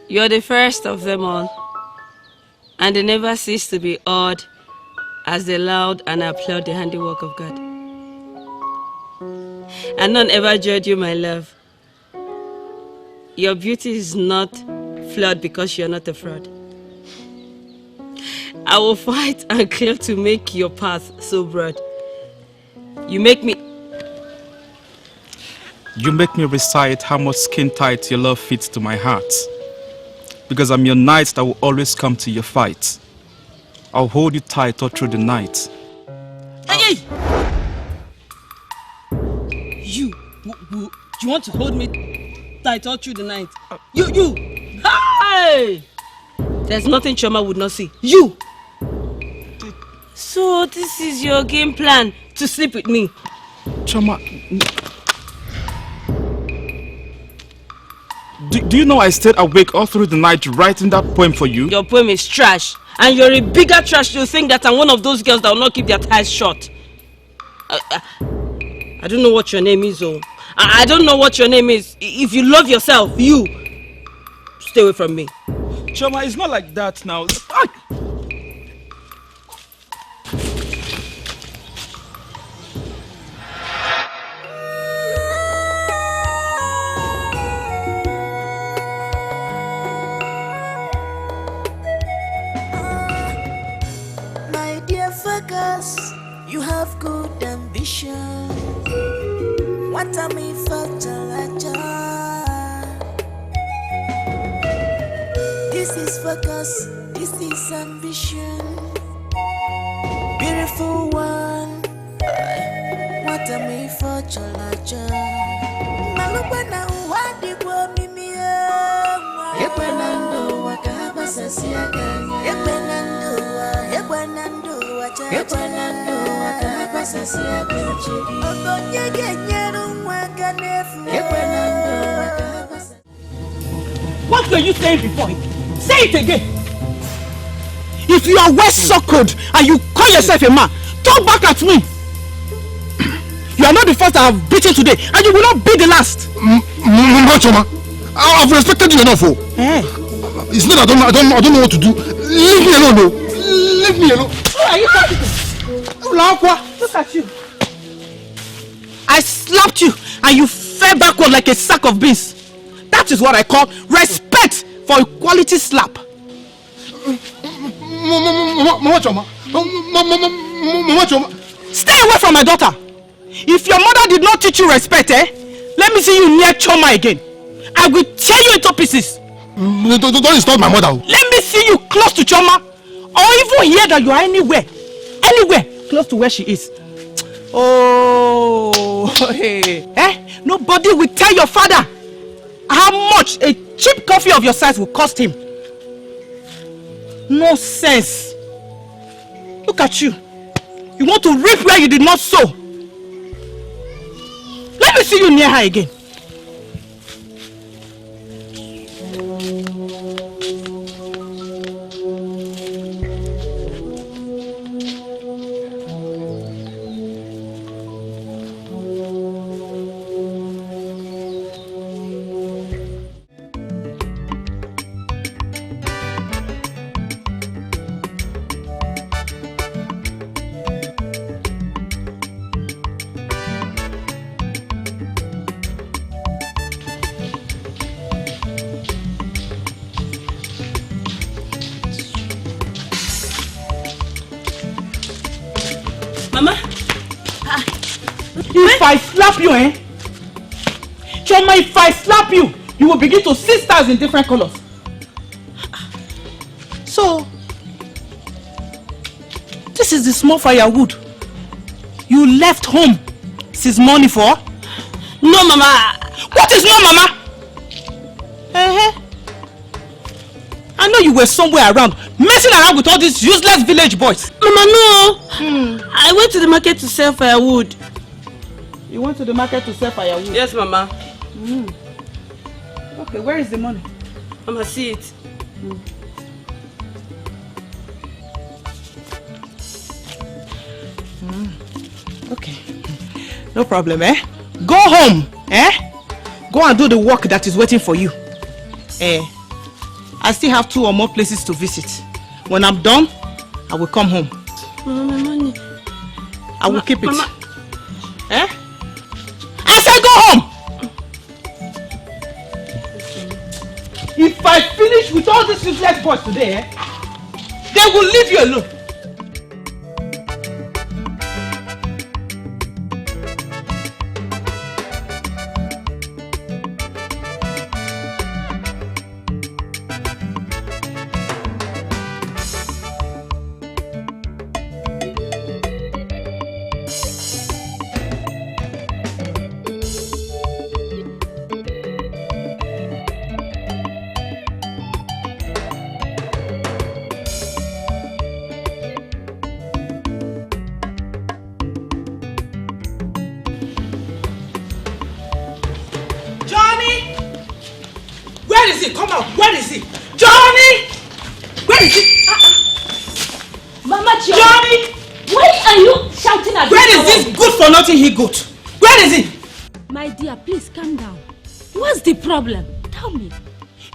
You're the first of them all, and they never cease to be awed as they laud and applaud the handiwork of God. And none ever judge you, my love. Your beauty is not flawed because you're not a fraud. I will fight and claim to make your path so broad. You make me recite how much skin tight your love fits to my heart. Because I'm your knight that will always come to your fight. I'll hold you tight all through the night. Hey! You want to hold me tight all through the night? You! Hey! There's nothing Choma would not see. You! So this is your game plan, to sleep with me? Choma... Do you know I stayed awake all through the night writing that poem for you? Your poem is trash. And you're a bigger trash to think that I'm one of those girls that will not keep their ties short. I don't know what your name is, oh. I don't know what your name is. If you love yourself, you stay away from me. Choma, it's not like that now. You have good ambition. What am I for? This is focus, this is ambition. Beautiful one. What am I for? Malubana wadi kwa mimi. Yebenando wakabasasiya ganya. Yebenando What were you saying before? Say it again. If you are well suckled and you call yourself a man, talk back at me. You are not the first I have beaten today, and you will not be the last. Choma, I've respected you enough. It's not I don't know what to do. Leave me alone, though. Leave me alone. Who are you talking to? Look at you. I slapped you and you fell backward like a sack of beans. That is what I call respect for a quality slap. Mama Choma. Stay away from my daughter. If your mother did not teach you respect, let me see you near Choma again. I will tear you into pieces. Don't insult my mother. Let me see you close to Choma, or even hear that you are anywhere close to where she is. Oh, hey. Nobody will tell your father how much a cheap coffee of your size will cost him. No sense. Look at you. You want to reap where you did not sow. Let me see you near her again. If I slap you, Choma, if I slap you, you will begin to see stars in different colors. So, this is the small firewood you left home since morning for? No, Mama. What is no, Mama? I know you were somewhere around, messing around with all these useless village boys. Mama, no. I went to the market to sell firewood. You went to the market to sell firewood? Yes, Mama. Okay, where is the money? Mama, see it. Okay. No problem, Go home, Go and do the work that is waiting for you. I still have 2 or more places to visit. When I'm done, I will come home. Mama, my money. I will keep it. Mama. I said go home! If I finish with all these useless boys today, they will leave you alone. Come out. Where is he? Johnny! Where is he? Mama Johnny! Why are you shouting at me? Where is this good for nothing he got? Where is he? My dear, please calm down. What's the problem? Tell me.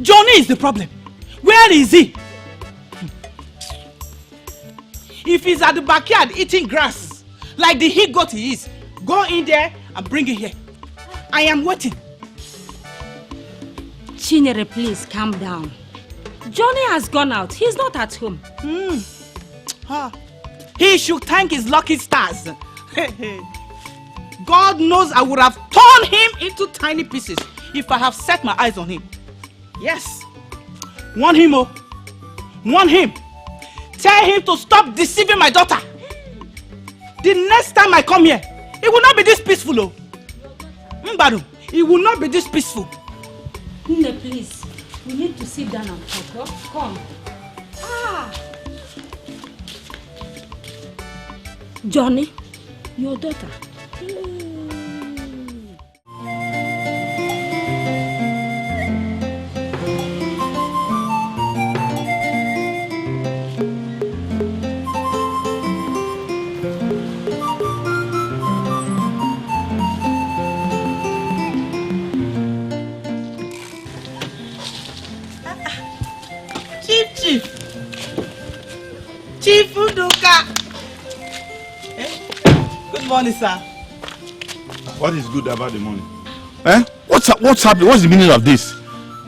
Johnny is the problem. Where is he? If he's at the backyard eating grass, like the he goat he is, go in there and bring it here. I am waiting. Chinere, please calm down. Johnny has gone out. He's not at home. He should thank his lucky stars. God knows I would have torn him into tiny pieces if I have set my eyes on him. Yes. Warn him, oh. Warn him. Tell him to stop deceiving my daughter. The next time I come here, it will not be this peaceful, oh. Mbadu, it will not be this peaceful. Nne, please. We need to sit down and talk. Come. Johnny, your daughter. Chief Udoka. Good morning, sir. What is good about the money? What's happening? What's the meaning of this?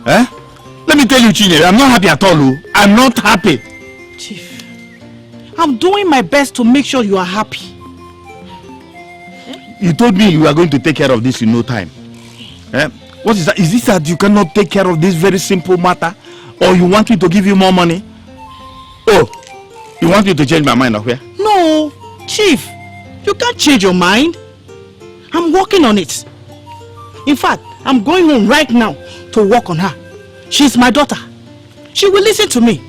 Let me tell you, Chinere, I'm not happy at all. I'm not happy. Chief, I'm doing my best to make sure you are happy. You told me you were going to take care of this in no time. What is that? Is this that you cannot take care of this very simple matter? Or you want me to give you more money? Oh, you want me to change my mind or where? No, Chief, you can't change your mind. I'm working on it. In fact, I'm going home right now to work on her. She's my daughter. She will listen to me.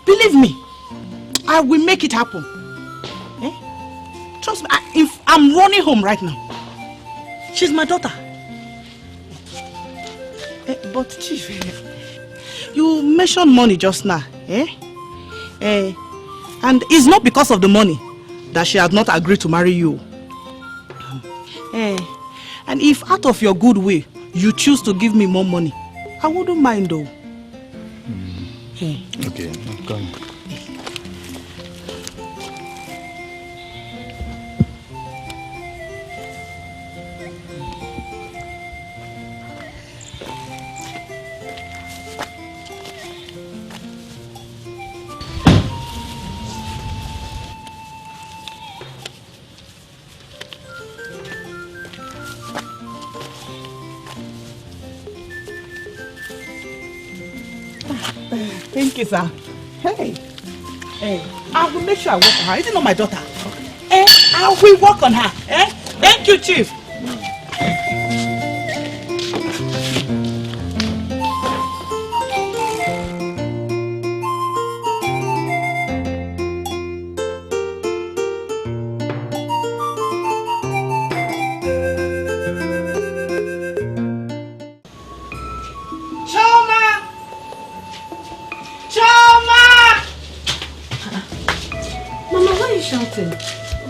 Believe me, I will make it happen. Trust me, I'm running home right now. She's my daughter. But Chief, you mentioned money just now. And it's not because of the money that she has not agreed to marry you. And if out of your good will you choose to give me more money, I wouldn't mind though. Okay, come. Thank you, sir. Hey, I will make sure I work on her. Is it not my daughter? I will work on her. Thank you, Chief.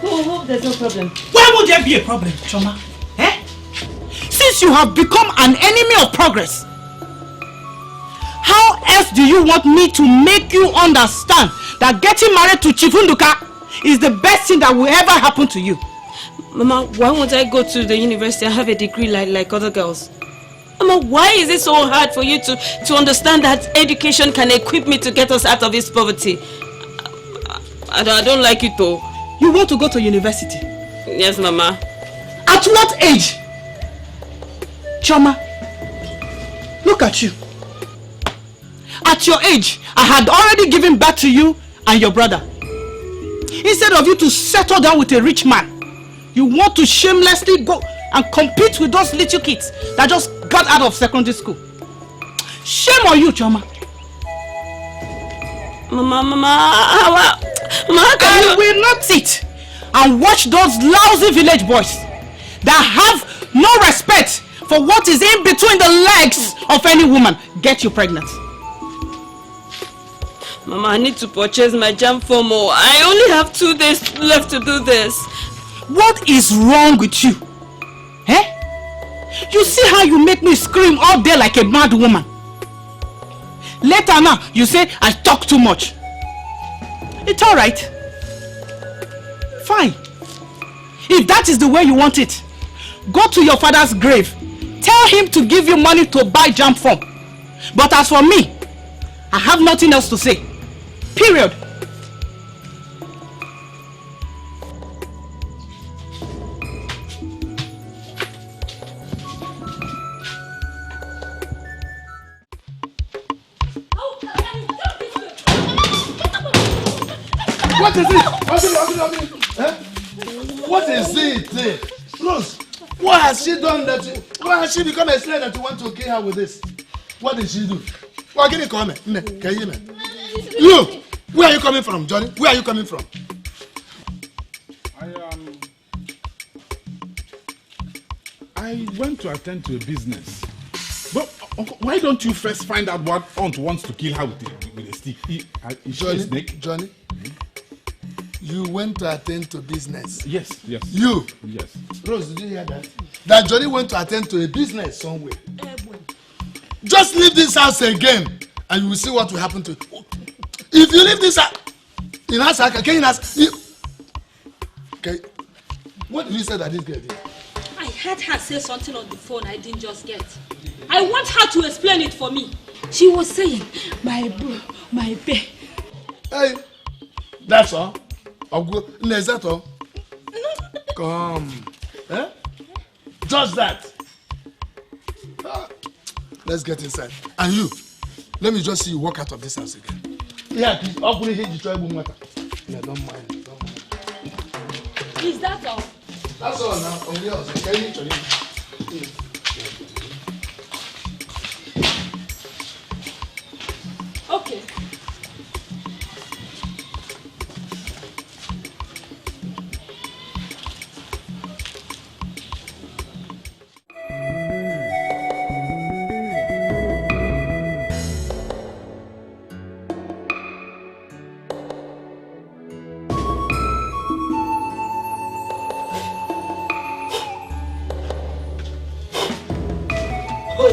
Hope there's no problem. Why would there be a problem, Choma? Eh? Since you have become an enemy of progress, how else do you want me to make you understand that getting married to Chief Nduka is the best thing that will ever happen to you? Mama, why won't I go to the university and have a degree like other girls? Mama, why is it so hard for you to understand that education can equip me to get us out of this poverty? I don't like it though. You want to go to university? Yes, Mama. At what age? Choma, look at you. At your age, I had already given birth to you and your brother. Instead of you to settle down with a rich man, you want to shamelessly go and compete with those little kids that just got out of secondary school. Shame on you, Choma. Mama, can you... I will not sit and watch those lousy village boys that have no respect for what is in between the legs of any woman get you pregnant. Mama, I need to purchase my jam form. I only have 2 days left to do this. What is wrong with you? Eh? You see how you make me scream all day like a mad woman? Later now, you say I talk too much. It's alright. Fine. If that is the way you want it, go to your father's grave. Tell him to give you money to buy jam form. But as for me, I have nothing else to say. Period. What is it? Eh? What is it? Rose, what has she done that you... Why has she become a slave that you want to kill her with this? What did she do? Why can you come? Can you hear me? You! Where are you coming from, Johnny? Where are you coming from? I went to attend to a business. But Uncle, why don't you first find out what Aunt wants to kill her with a stick? Is she a snake? Johnny, you went to attend to business. Yes. You? Yes. Rose, did you hear that? That Johnny went to attend to a business somewhere. Just leave this house again and you will see what will happen to you. If you leave this house, can you ask? Okay. What did you say that this girl did? I heard her say something on the phone I didn't just get. I want her to explain it for me. She was saying, my bro, my bae. Hey, that's all. Is that all? Come. Eh? Just that. Let's get inside. And you, let me just see you walk out of this house again. Yeah, please. Yeah, don't mind. Is that all? That's all now. On yours. Okay, okay.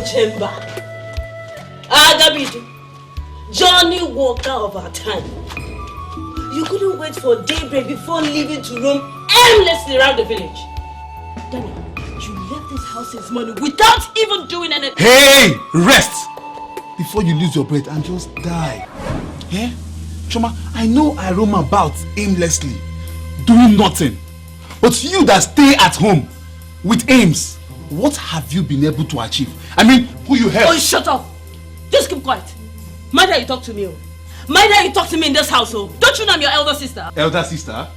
Chemba. Agabidu. Johnny Walker of our time. You couldn't wait for daybreak before leaving to roam aimlessly around the village. Danny, you left this house's money without even doing anything. Hey, rest before you lose your breath and just die. Eh? Choma, I know I roam about aimlessly, doing nothing. But you that stay at home with aims, what have you been able to achieve? I mean, who you help? Oh, shut up! Just keep quiet. Mind how you talk to me. Mind how you talk to me in this household. Don't you know I'm your elder sister? Elder sister?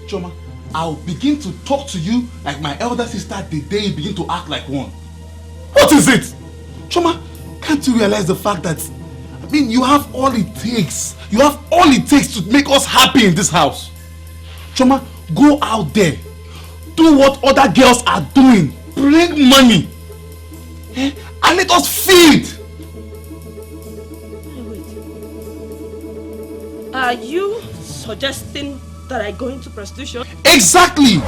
Choma, I'll begin to talk to you like my elder sister the day you begin to act like one. What is it? Choma, can't you realize the fact that, I mean, you have all it takes. You have all it takes to make us happy in this house. Choma, go out there. Do what other girls are doing. Bring money. Eh? And let us feed. Are you suggesting that I go into prostitution? Exactly!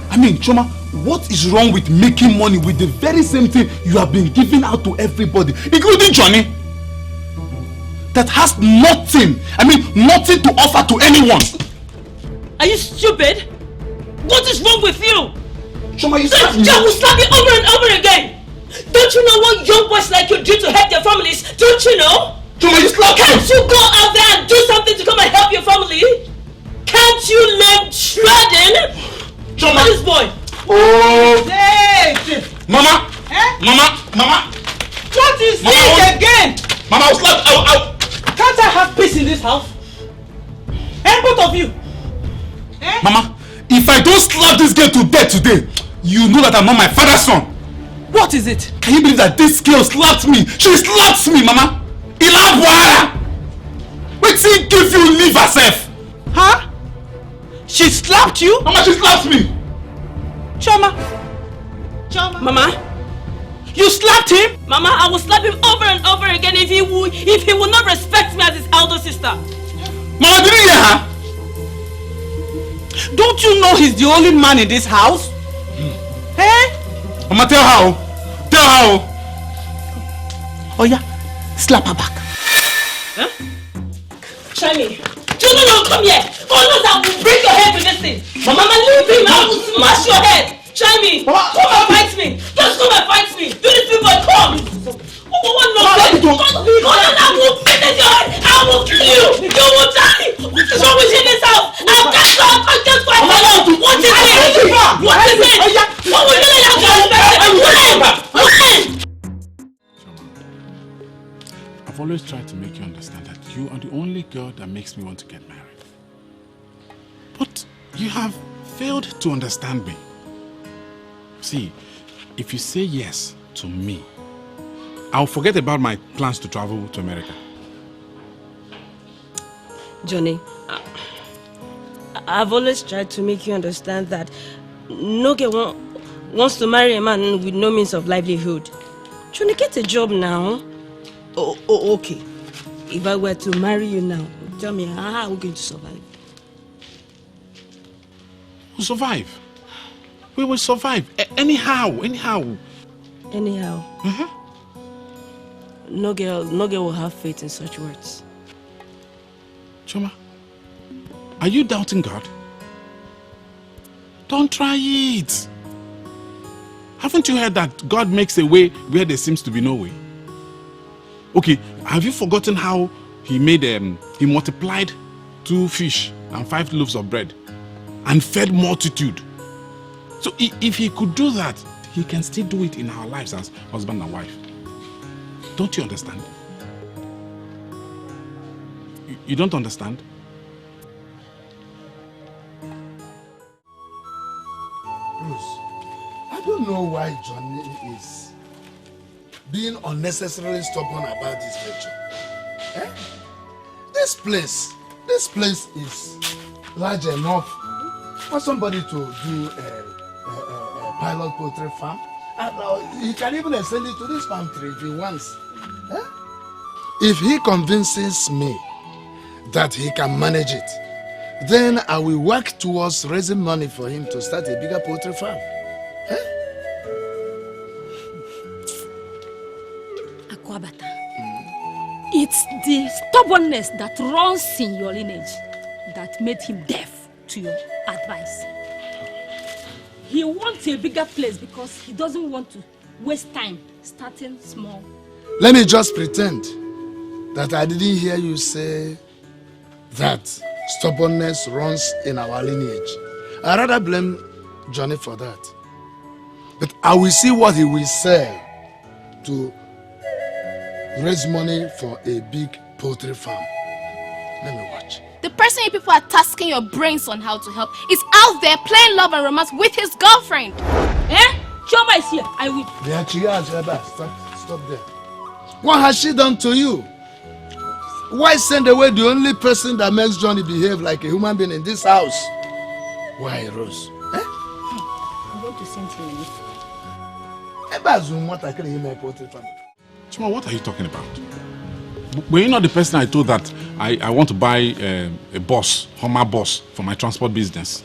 I mean, Choma, what is wrong with making money with the very same thing you have been giving out to everybody, including Johnny? That has nothing, nothing to offer to anyone. Are you stupid? What is wrong with you? Choma, you slap me. I will slap you over and over again. Don't you know what young boys like you do to help their families? Don't you know? Choma, you slap me. Can't you go out there and do something to come and help your family? Can't you learn shredding? Choma. This boy. Oh. Hey. Mama. Eh? Mama. What is this again? Mama, I will slap. Can't I have peace in this house? And both of you. Eh? Mama, if I don't slap this girl to death today, you know that I'm not my father's son. What is it? Can you believe that this girl slapped me? She slapped me, Mama. Ilabwara. Wait till he give you leave herself. Huh? She slapped you? Mama, she slapped me. Choma. Mama. You slapped him? Mama, I will slap him over and over again if he will not respect me as his elder sister. Mama, did you hear her? Don't you know he's the only man in this house? Eh? Mama, tell her. Oh yeah, slap her back. Huh? Shiny. No, come here. Oh no, I will break your head with this thing. Mama, leave him. I will smash your head. Shiny, come and fight me. Just come and fight me. Do this, people, come. What nonsense? I will finish your head. I will kill you. You will die. What is wrong with you in this house? I can't fight. What is it? What will you let you I've always tried to make you understand that you are the only girl that makes me want to get married. But you have failed to understand me. See, if you say yes to me, I'll forget about my plans to travel to America. Johnny, I've always tried to make you understand that no girl wants to marry a man with no means of livelihood. Johnny, get a job now. Oh, okay. If I were to marry you now, tell me, how are we going to survive? We'll survive. We will survive. Anyhow. Anyhow? Uh-huh. No girl will have faith in such words. Choma, are you doubting God? Don't try it. Haven't you heard that God makes a way where there seems to be no way? Okay, have you forgotten how he multiplied 2 fish and 5 loaves of bread and fed multitude? So if he could do that, he can still do it in our lives as husband and wife. Don't you understand? You don't understand? Bruce, I don't know why Johnny is being unnecessarily stubborn about this venture. Eh? This place is large enough for somebody to do a pilot poultry farm. And he can even extend it to this farm tree if he wants. Eh? If he convinces me that he can manage it, then I will work towards raising money for him to start a bigger poultry farm. Eh? Akwabata, it's the stubbornness that runs in your lineage that made him deaf to your advice. He wants a bigger place because he doesn't want to waste time starting small. Let me just pretend that I didn't hear you say that stubbornness runs in our lineage. I rather blame Johnny for that. But I will see what he will sell to raise money for a big poultry farm. Let me watch. The person you people are tasking your brains on how to help is out there playing love and romance with his girlfriend. Eh? Choma is here. I will. Stop there. What has she done to you? Why send away the only person that makes Johnny behave like a human being in this house? Why, Rose? Eh? I'm going to send him Chima, what are you talking about? Were you not the person I told that I want to buy a bus, Hummer bus, for my transport business?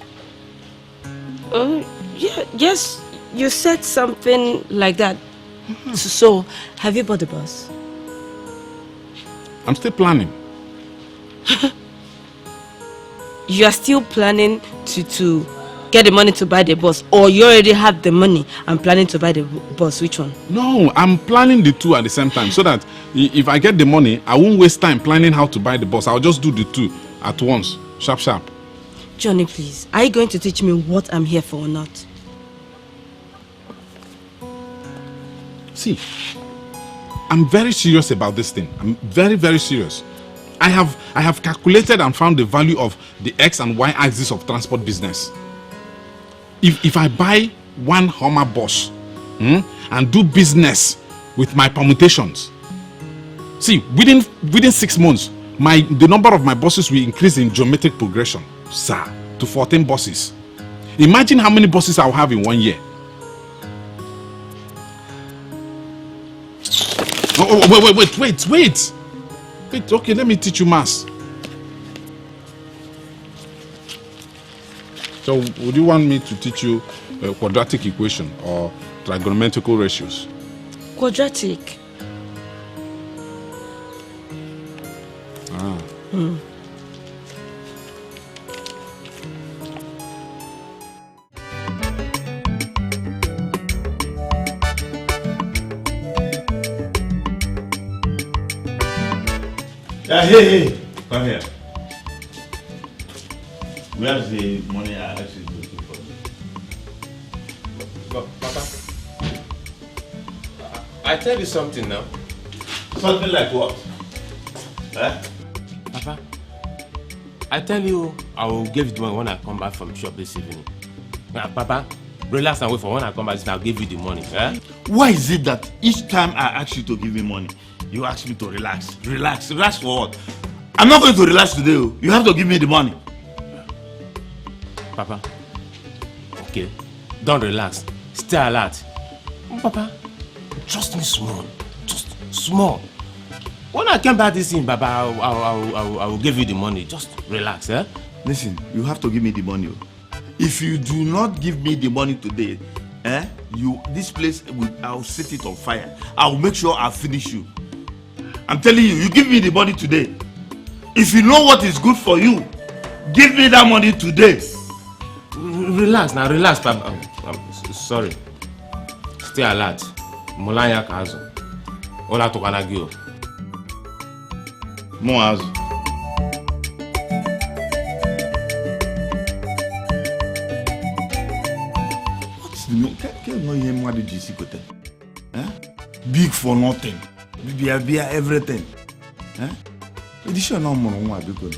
Yeah, yes, you said something like that. So, have you bought the bus? I'm still planning. You are still planning to get the money to buy the bus, or you already have the money and planning to buy the bus? Which one? No, I'm planning the two at the same time so that if I get the money, I won't waste time planning how to buy the bus. I'll just do the two at once. Sharp, sharp. Johnny, please, are you going to teach me what I'm here for or not? See, I'm very serious about this thing. I'm very, very serious. I have calculated and found the value of the X and Y axis of transport business. If I buy one Hummer bus and do business with my permutations, see, within 6 months, the number of my buses will increase in geometric progression, sir, to 14 buses. Imagine how many buses I'll have in 1 year. Oh, wait. Okay, let me teach you maths. So, would you want me to teach you a quadratic equation or trigonometrical ratios? Quadratic. Hey, come here. Where's the money I actually looking for? Papa, I tell you something now. Something like what? Papa, I tell you I will give you the money when I come back from shop this evening. Papa, relax and wait for when I come back, I'll give you the money. Why is it that each time I ask you to give me money, you ask me to relax? Relax for what? I'm not going to relax today. You have to give me the money. Papa, okay, don't relax. Stay alert. Papa, trust me small. Just small. When I come back this evening, Papa, I will give you the money. Just relax, Listen, you have to give me the money. If you do not give me the money today, this place, I'll set it on fire. I'll make sure I finish you. I'm telling you, you give me the money today. If you know what is good for you, give me that money today. Relax now, relax, Papa. I'm sorry. Stay alert. Mulanya kazo. Ola tokanagio. Moazo. What's the name? Can't know him what did you see? Big for nothing. Be everything. Edition no more one because.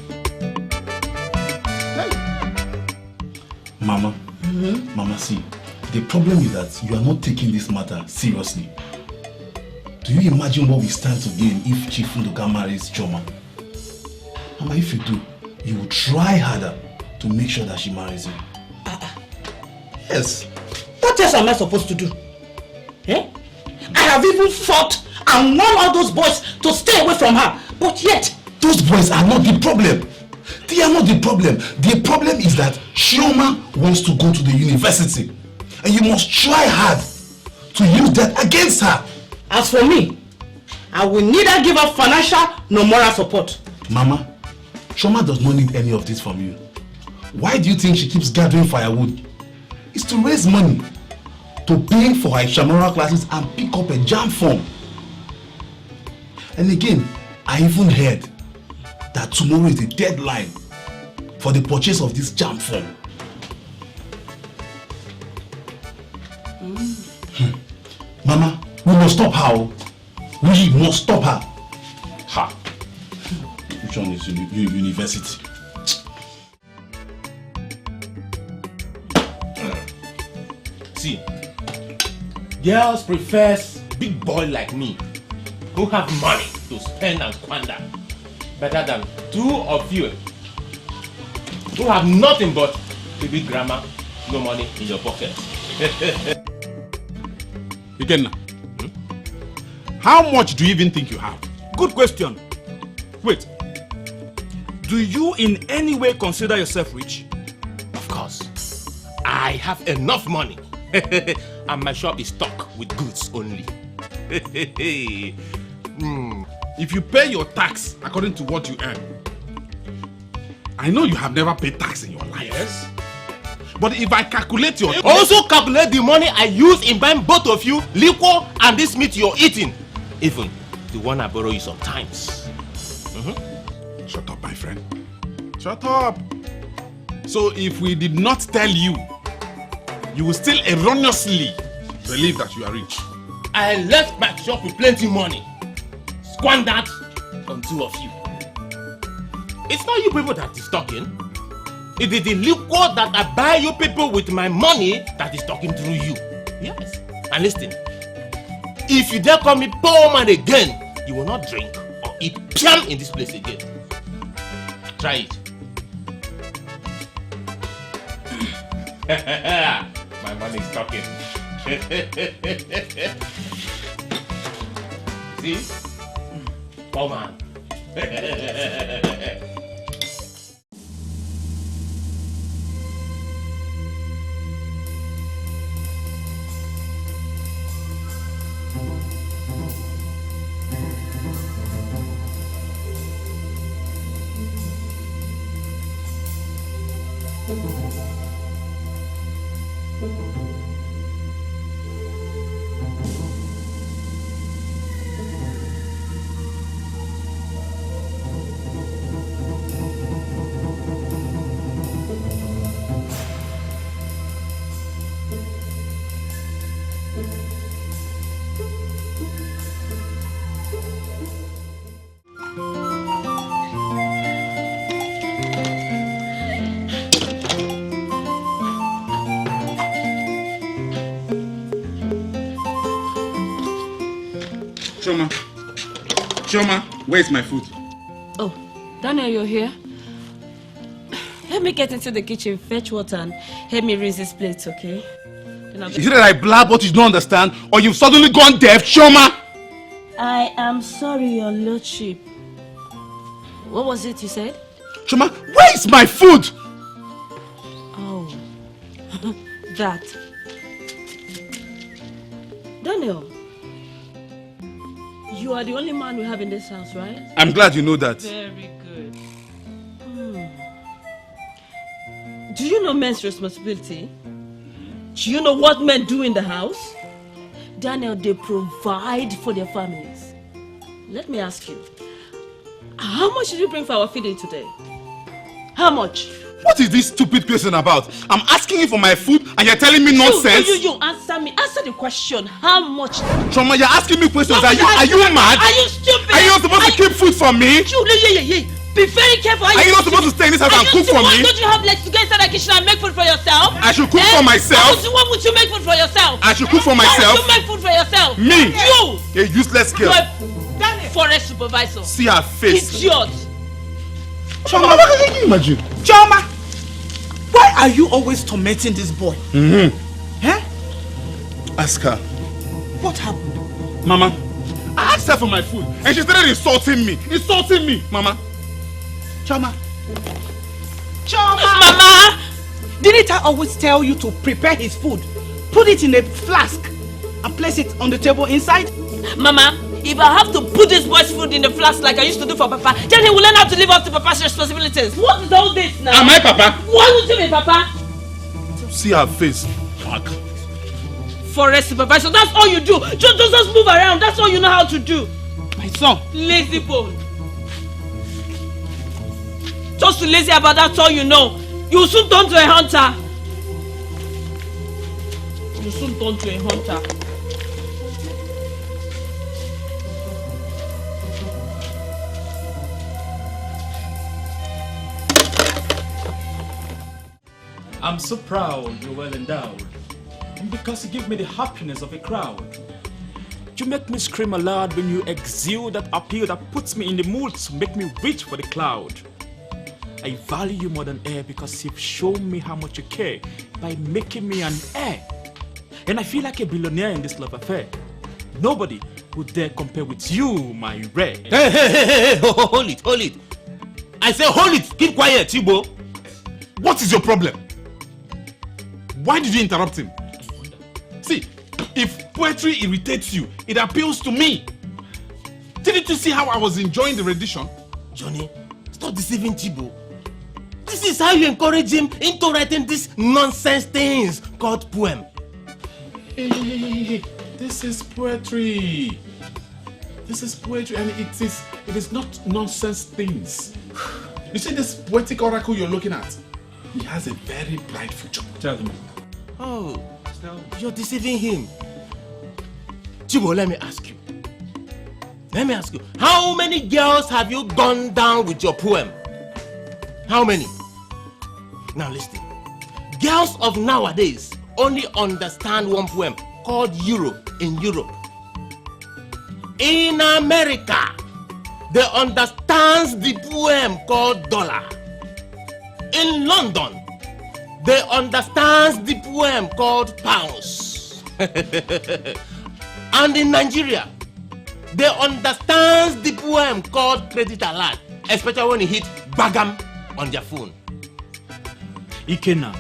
Mama, Mama, see, the problem is that you are not taking this matter seriously. Do you imagine what we stand to gain if Chief Nduka marries Choma? Mama, if you do, you will try harder to make sure that she marries him. Yes. What else am I supposed to do? I have even fought and warned all those boys to stay away from her, but yet... Those boys are not the problem. They are not the problem. The problem is that Chioma wants to go to the university. And you must try hard to use that against her. As for me, I will neither give her financial nor moral support. Mama, Chioma does not need any of this from you. Why do you think she keeps gathering firewood? It's to raise money, to pay for her extramural classes and pick up a jam form. And again, I even heard that tomorrow is the deadline for the purchase of this jam form. Mama, we must stop her. We must stop her. Ha! Which one is university? See, girls prefers big boy like me, who have money to spend and squander, better than two of you who have nothing but big grammar, no money in your pocket. Ikenna, how much do you even think you have? Good question. Wait. Do you in any way consider yourself rich? Of course. I have enough money. And my shop is stocked with goods only. If you pay your tax according to what you earn, I know you have never paid tax in your life. Yes. But if I calculate your... Also calculate the money I use in buying both of you liquor and this meat you're eating. Even the one I borrow you sometimes. Shut up, my friend. Shut up. So if we did not tell you, you will still erroneously believe that you are rich. I left my shop with plenty money. Squandered on two of you. It's not you people that is talking. It is the liquor that I buy you people with my money that is talking through you. Yes. And listen, if you dare call me poor man again, you will not drink or eat piam in this place again. Try it. My money is talking. See? Poor man. Chioma, where's my food? Oh, Daniel, you're here? Help me get into the kitchen, fetch water, and help me rinse this plate, okay? Is it that I blab what you don't understand, or you've suddenly gone deaf, Chioma? I am sorry, your lordship. What was it you said? Chioma, where's my food? Oh, that. Daniel, you are the only man we have in this house, right? I'm glad you know that. Very good. Do you know men's responsibility? Do you know what men do in the house? Daniel, they provide for their families. Let me ask you, how much did you bring for our feeding today? How much? What is this stupid question about? I'm asking you for my food and you're telling me nonsense? You answer me. Answer the question. How much? Chioma, you're asking me questions. Are you mad? Are you stupid? Are you not supposed to keep food for me? Be very careful. Are you not supposed to stay in this house and cook for me? Don't you have legs to go inside the kitchen and make food for yourself? I should cook for myself. What would you make food for yourself? I should cook for myself. Why would you make food for yourself? Me? You! A useless girl. Forest supervisor. See her face. Idiot. Chioma, what can you imagine? Chioma, why are you always tormenting this boy? Ask her. What happened? Mama, I asked her for my food and she started insulting me. Mama. Chioma. Mama! Didn't I always tell you to prepare his food? Put it in a flask and place it on the table inside? Mama, if I have to put this boy's food in the flask like I used to do for Papa, then he will learn how to live up to Papa's responsibilities. What is all this now? Am I Papa? Why would you be Papa? See her face. Fuck. Forest supervisor, that's all you do. Just move around. That's all you know how to do. My son. Lazy bone. Just too lazy about that's all you know. You will soon turn to a hunter. I'm so proud you're well endowed. And because you give me the happiness of a crowd. You make me scream aloud when you exude that appeal that puts me in the mood to make me reach for the cloud. I value you more than air because you've shown me how much you care by making me an heir. And I feel like a billionaire in this love affair. Nobody who dare compare with you, my red? Hey, hold it. I say hold it. Keep quiet, Chibo. What is your problem? Why did you interrupt him? See, if poetry irritates you, it appeals to me. Didn't you see how I was enjoying the rendition? Johnny, stop deceiving Chibo. This is how you encourage him into writing these nonsense things called poem. Hey, this is poetry. This is poetry, and it is not nonsense things. You see this poetic oracle you're looking at? He has a very bright future. Tell him. Oh, you're deceiving him. Chibo, let me ask you. How many girls have you gone down with your poem? How many? Now listen. Girls of nowadays only understand one poem called Euro in Europe. In America, they understand the poem called dollar. In London, they understand the poem called pounds. And in Nigeria, they understand the poem called credit alert, especially when you hit bagam on their phone. Ikenna,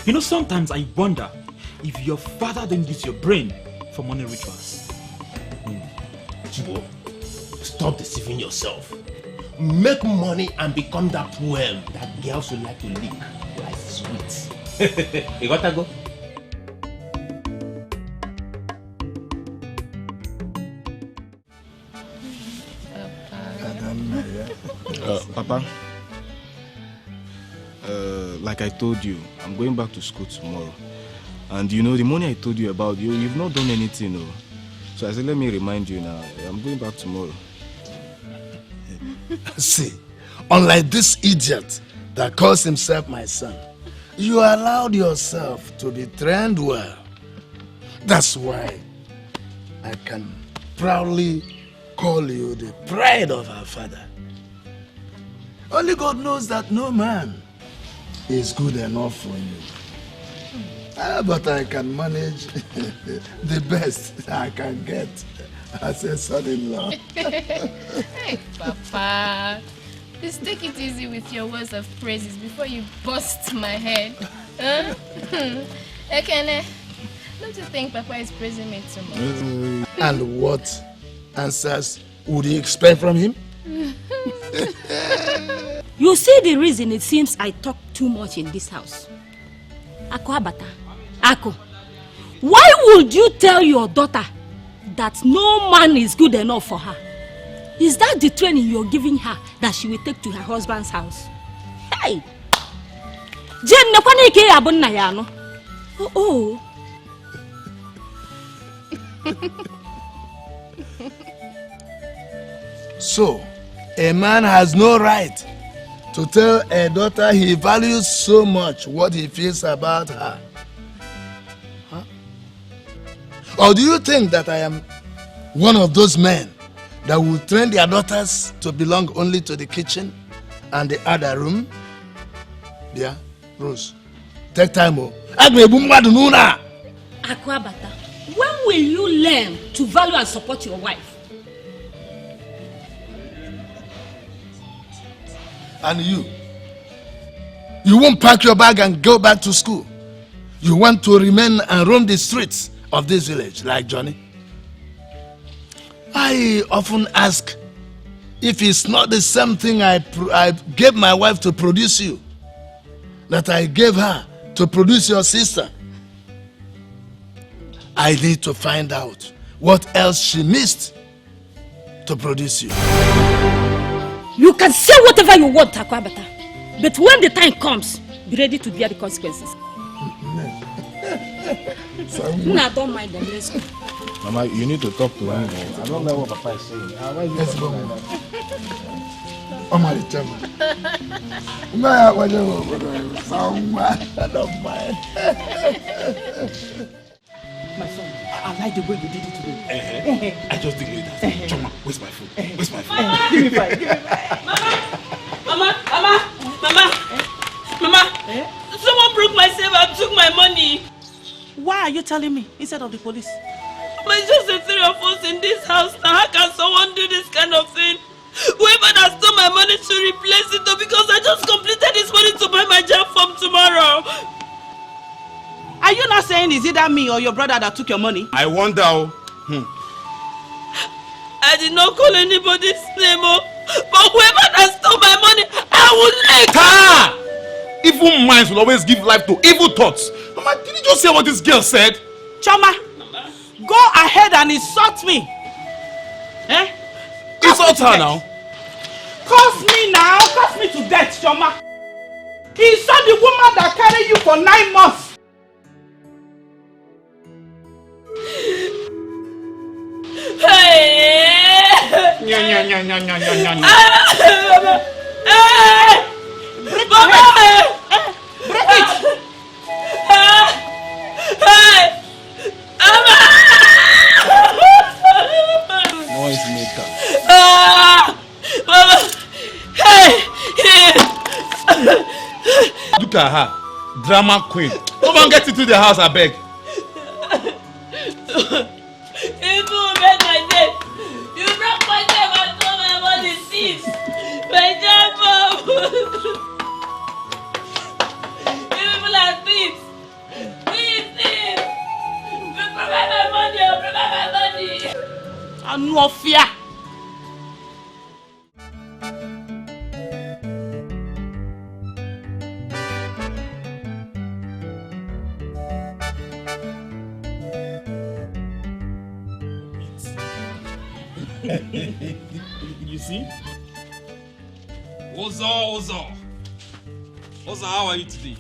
you know, sometimes I wonder if your father didn't use your brain for money rituals. Chibo, stop deceiving yourself. Make money and become that poem that girls would like to lick like sweets. You gotta go. Papa, like I told you, I'm going back to school tomorrow. And you know, the money I told you about, you've not done anything. No. So I said, let me remind you now, I'm going back tomorrow. See, unlike this idiot that calls himself my son, you allowed yourself to be trained well. That's why I can proudly call you the pride of our father. Only God knows that no man is good enough for you. But I can manage the best I can get as a son-in-law. Hey, Papa. Please take it easy with your words of praises before you bust my head. Huh? Ekene, don't you think Papa is praising me too much? And what answers would you expect from him? You see the reason it seems I talk too much in this house. Ako Abata, Ako, why would you tell your daughter that no man is good enough for her? Is that the training you're giving her that she will take to her husband's house? Hey! Jen, nakwana ike abun na ya no? Oh. So, a man has no right to tell a daughter he values so much what he feels about her. Huh? Or do you think that I am one of those men that will train their daughters to belong only to the kitchen and the other room? Yeah, Rose, take time. Akwabata, when will you learn to value and support your wife? And you won't pack your bag and go back to school. You want to remain and roam the streets of this village like Johnny. I often ask if it's not the same thing I gave my wife to produce you, that I gave her to produce your sister. I need to find out what else she missed to produce you. You can say whatever you want, Akwabata, but when the time comes, be ready to bear the consequences. No, don't mind them. Let's go. Mama, you need to talk to him. I don't know what Papa is saying. Let's go. Oh my God. I don't mind. My son, I like the way you did it today. I just did it. Choma, where's my phone? Where's my phone? Give me five. Mama! Someone broke my safe and took my money. Why are you telling me instead of the police? But it's just the three of us in this house now. How can someone do this kind of thing? Whoever that stole my money to replace it though, because I just completed this money to buy my job from tomorrow. Are you not saying is it that me or your brother that took your money? I wonder. I did not call anybody's name, but whoever that stole my money, I will lick. Ha! Evil minds will always give life to evil thoughts. Mama, did you just hear what this girl said? Choma, go ahead and insult me. Eh? Insult her now. Curse me now, curse me to death, Choma. Insult the woman that carried you for 9 months. Hey! Break my head. Break it. Noise maker. Look at her. Drama queen. Come on, get into the house, I beg. People make my day. You broke my day and told my money thieves. My job. You people are thieves. Thieves. You provide my money. You provide my money. I'm no fear. You see? Ozo, how are you today?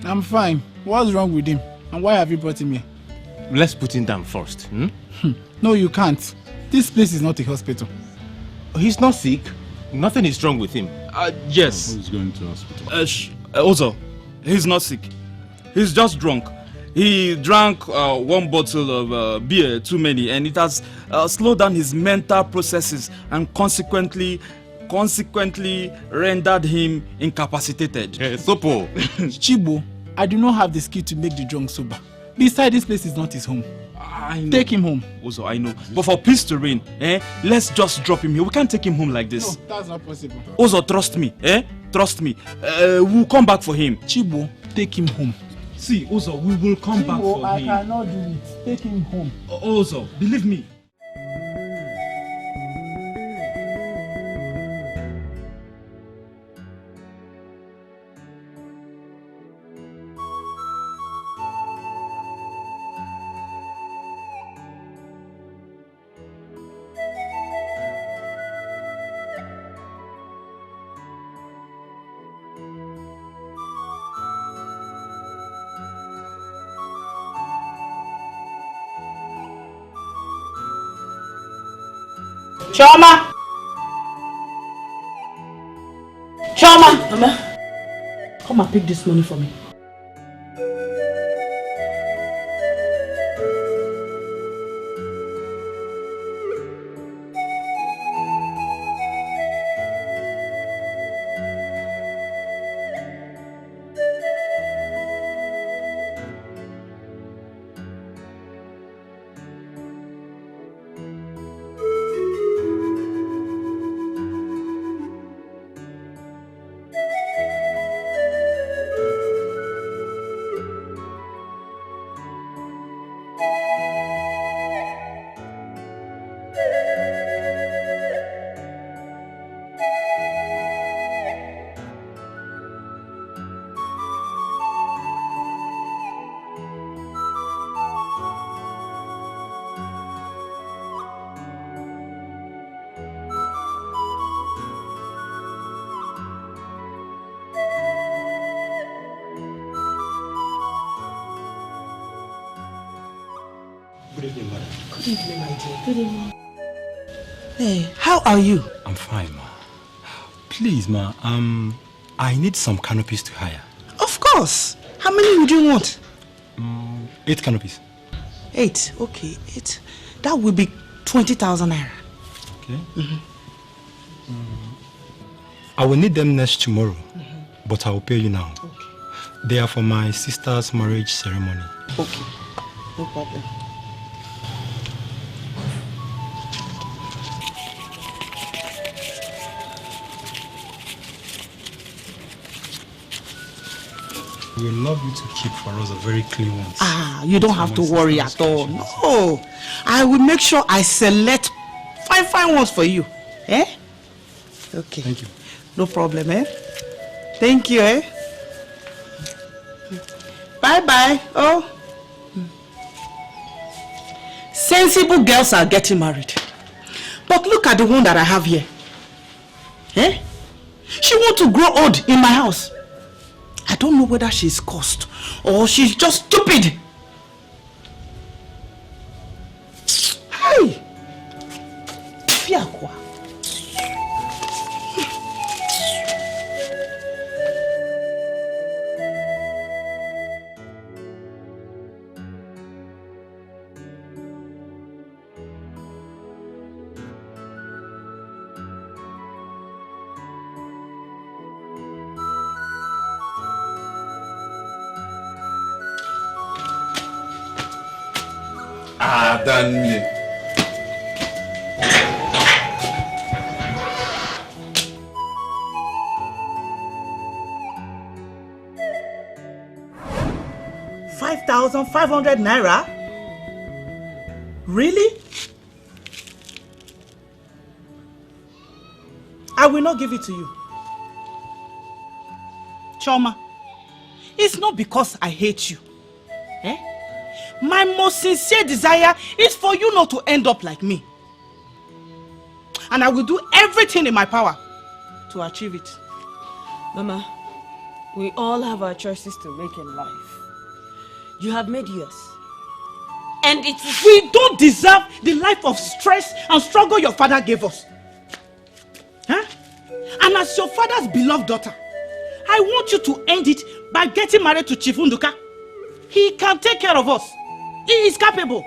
I'm fine. What's wrong with him? And why have you brought him here? Let's put him down first. No, you can't. This place is not a hospital. He's not sick. Nothing is wrong with him. Yes. Who's going to hospital? Ozo, he's not sick. He's just drunk. He drank 1 bottle of beer too many, and it has slowed down his mental processes and consequently rendered him incapacitated. Sopo. Chibo, I do not have the skill to make the drunk sober. Besides, this place is not his home. I know. Take him home. Ozo, I know. But for peace to reign, let's just drop him here. We can't take him home like this. No, that's not possible. Ozo, trust me. Trust me. We'll come back for him. Chibo, take him home. See, Ozo, we will come back for I him. cannot do it. Take him home. Ozo, believe me. Choma! Mama! Come and pick this money for me. Good evening, madam. Good evening, my dear. Good evening. Hey, how are you? I'm fine, ma. Please, ma, I need some canopies to hire. Of course. How many would you want? 8 canopies. 8, okay, 8. That will be 20,000 naira. Okay. I will need them next tomorrow, but I will pay you now. Okay. They are for my sister's marriage ceremony. Okay, no problem. We would love you to keep for us a very clean one. Ah, you don't have to worry at all. No, I will make sure I select fine ones for you. Eh? Okay. Thank you. No problem, eh? Thank you, eh? Bye-bye. Oh. Sensible girls are getting married. But look at the one that I have here. Eh? She wants to grow old in my house. I don't know whether she's cursed or she's just stupid. Hey! Fiakwa. Danny. ₦5,500 Really? I will not give it to you. Choma, it's not because I hate you. Eh? My most sincere desire is for you not to end up like me. And I will do everything in my power to achieve it. Mama, we all have our choices to make in life. You have made yours. And we don't deserve the life of stress and struggle your father gave us. Huh? And as your father's beloved daughter, I want you to end it by getting married to Chief Unduka. He can take care of us. He is capable.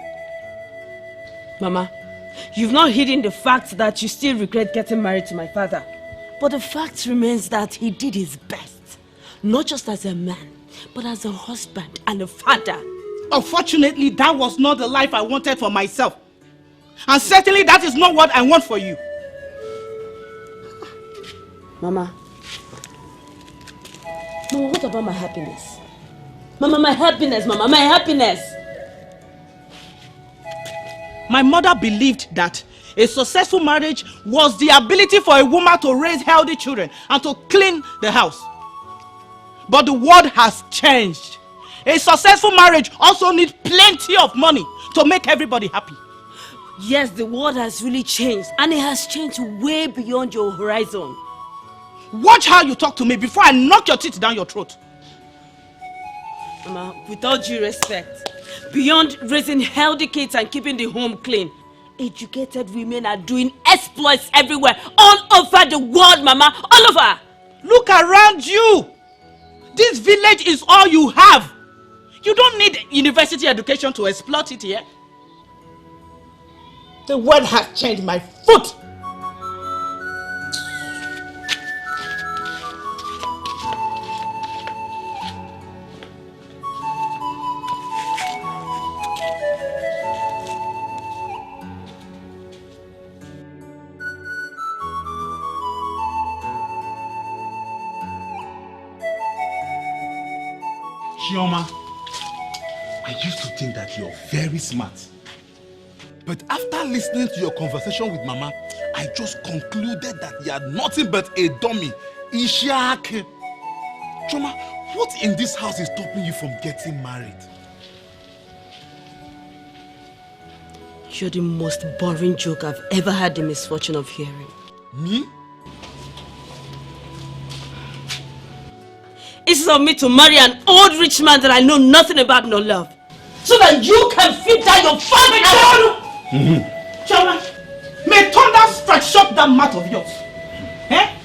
Mama, you've not hidden the fact that you still regret getting married to my father. But the fact remains that he did his best. Not just as a man, but as a husband and a father. Unfortunately, that was not the life I wanted for myself. And certainly that is not what I want for you. Mama, what about my happiness? Mama, my happiness, Mama, my happiness. My mother believed that a successful marriage was the ability for a woman to raise healthy children and to clean the house. But the world has changed. A successful marriage also needs plenty of money to make everybody happy. Yes, the world has really changed, and it has changed way beyond your horizon. Watch how you talk to me before I knock your teeth down your throat. Mama, with all due respect, beyond raising healthy kids and keeping the home clean, educated women are doing exploits everywhere, all over the world, Mama, all over. Look around you. This village is all you have. You don't need university education to exploit it here. The world has changed my foot. Chioma, I used to think that you're very smart. But after listening to your conversation with Mama, I just concluded that you are nothing but a dummy. Ishak. Chioma, what in this house is stopping you from getting married? You're the most boring joke I've ever had the misfortune of hearing. Me? It's of me to marry an old rich man that I know nothing about nor love, so that you can feed down your family. Chioma, may thunder strike short that mouth of yours. Eh?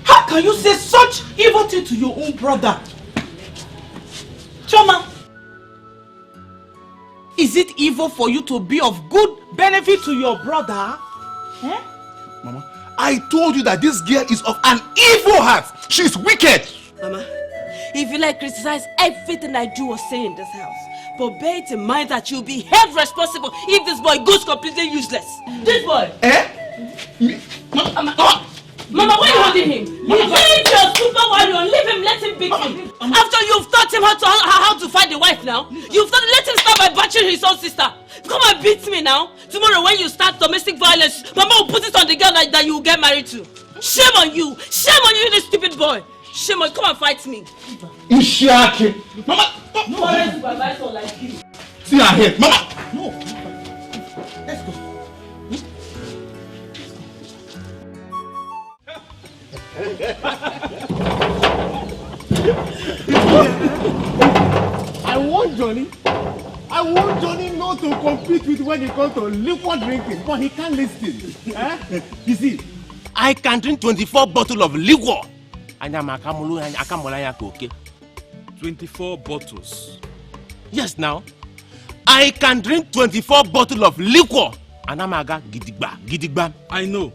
How can you say such evil thing to your own brother? Chioma, is it evil for you to be of good benefit to your brother? Eh? Mama, I told you that this girl is of an evil heart. She's wicked. Mama, if you like, criticize everything I do or say in this house, but bear it in mind that you'll be held responsible if this boy goes completely useless. This boy. Eh? Mama, why you beating him. You hit your super warrior. Leave him. Let him beat him. After you've taught him how to fight the wife now, let him start by butchering his own sister. Come and beat me now. Tomorrow when you start domestic violence, Mama will put it on the girl that you will get married to. Shame on you. Shame on you, this stupid boy. Shame on you. Come and fight me. Ishaki. Mama. No one supervisor like you. See her head. Mama. No. Let's go. I want Johnny not to compete with when it comes to liquor drinking, but he can't listen. You see, I can drink 24 bottles of liquor. 24 bottles. Yes, now. I can drink 24 bottles of liquor. And I'm a gidigba. I know.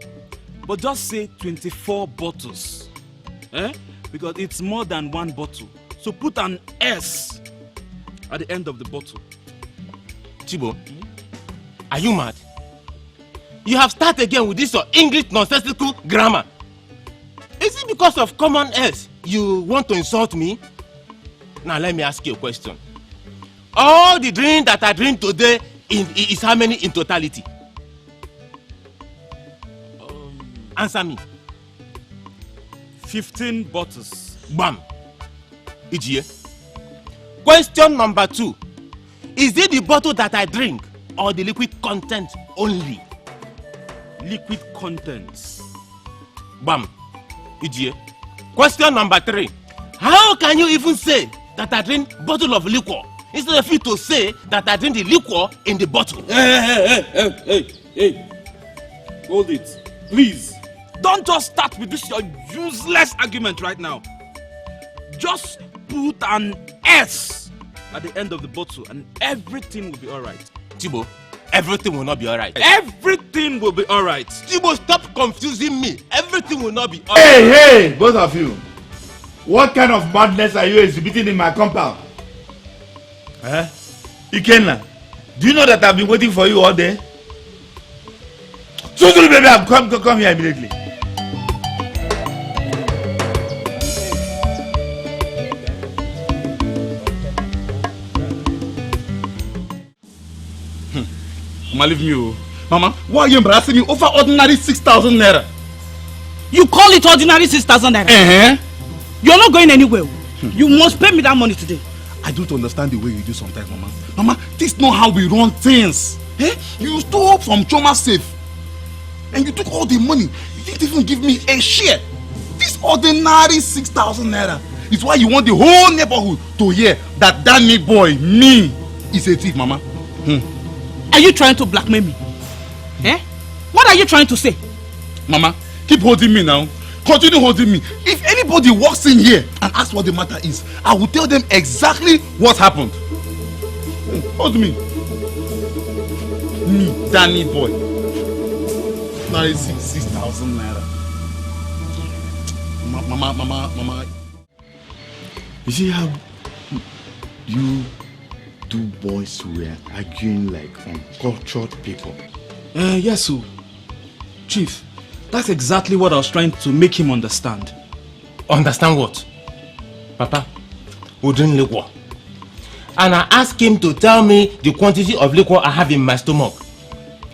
But just say 24 bottles. Because it's more than one bottle. So put an S at the end of the bottle. Chibo, are you mad? You have started again with this English nonsensical grammar. Is it because of common S you want to insult me? Now let me ask you a question. All the drink that I drink today is how many in totality? Answer me. 15 bottles. Bam. Ijiye. Question number 2. Is it the bottle that I drink or the liquid content only? Liquid contents. Bam. Ijiye. Question number 3. How can you even say that I drink bottle of liquor instead of you to say that I drink the liquor in the bottle? Hey. Hold it. Please. Don't just start with this your useless argument right now. Just put an S at the end of the bottle and everything will be alright. Chibo, everything will not be alright. Everything will be alright. Chibo, stop confusing me. Everything will not be alright. Hey, both of you. What kind of madness are you exhibiting in my compound? Ikenna, do you know that I've been waiting for you all day? Suzuru, baby, come here immediately. Mama, leave me. Mama, why are you embarrassing me over ordinary 6,000 naira? You call it ordinary 6,000 naira? You're not going anywhere. You must pay me that money today. I don't understand the way you do sometimes, Mama. Mama, this is not how we run things. You stole from Choma safe. And you took all the money. You didn't even give me a share. This ordinary 6,000 naira is why you want the whole neighborhood to hear that Danny boy, me, is a thief, Mama. Are you trying to blackmail me? What are you trying to say? Mama, keep holding me now. Continue holding me. If anybody walks in here and asks what the matter is, I will tell them exactly what happened. Hold me. Me, Danny boy. Now it's 6,000 naira. Mama. You see how you two boys were arguing like uncultured people? Yes, so. Chief, that's exactly what I was trying to make him understand. Understand what? Papa, we drink liquor. And I asked him to tell me the quantity of liquor I have in my stomach.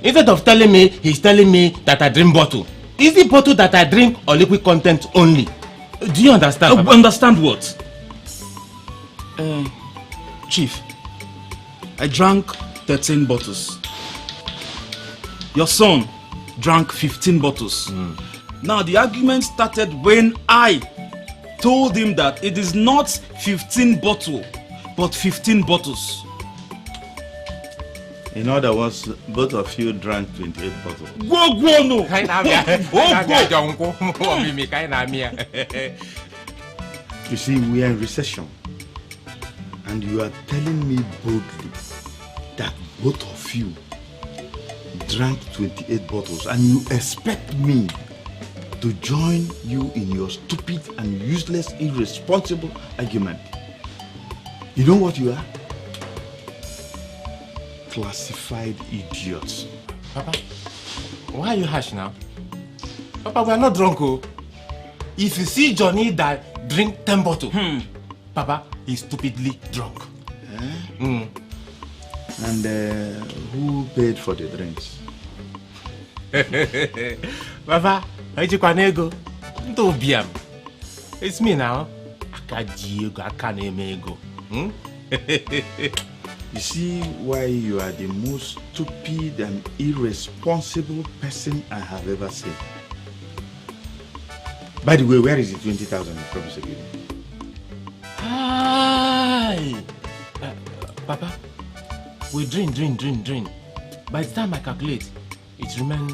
Instead of telling me, he's telling me that I drink bottle. Is it bottle that I drink or liquid content only? Do you understand, Papa? Understand what? Chief, I drank 13 bottles. Your son drank 15 bottles. Now the argument started when I told him that it is not 15 bottles, but 15 bottles. In other words, both of you drank 28 bottles. Go, no! You see, we are in recession. And you are telling me boldly that both of you drank 28 bottles and you expect me to join you in your stupid and useless, irresponsible argument. You know what you are? Classified idiots. Papa, why are you harsh now? Papa, we are not drunk, oh. if you see Johnny that drink 10 bottles, Papa, he's stupidly drunk. And who paid for the drinks? Papa, it's me now. You see why you are the most stupid and irresponsible person I have ever seen. By the way, where is the 20,000 you promised again? Hi! Papa, we drink. By the time I calculate, it remains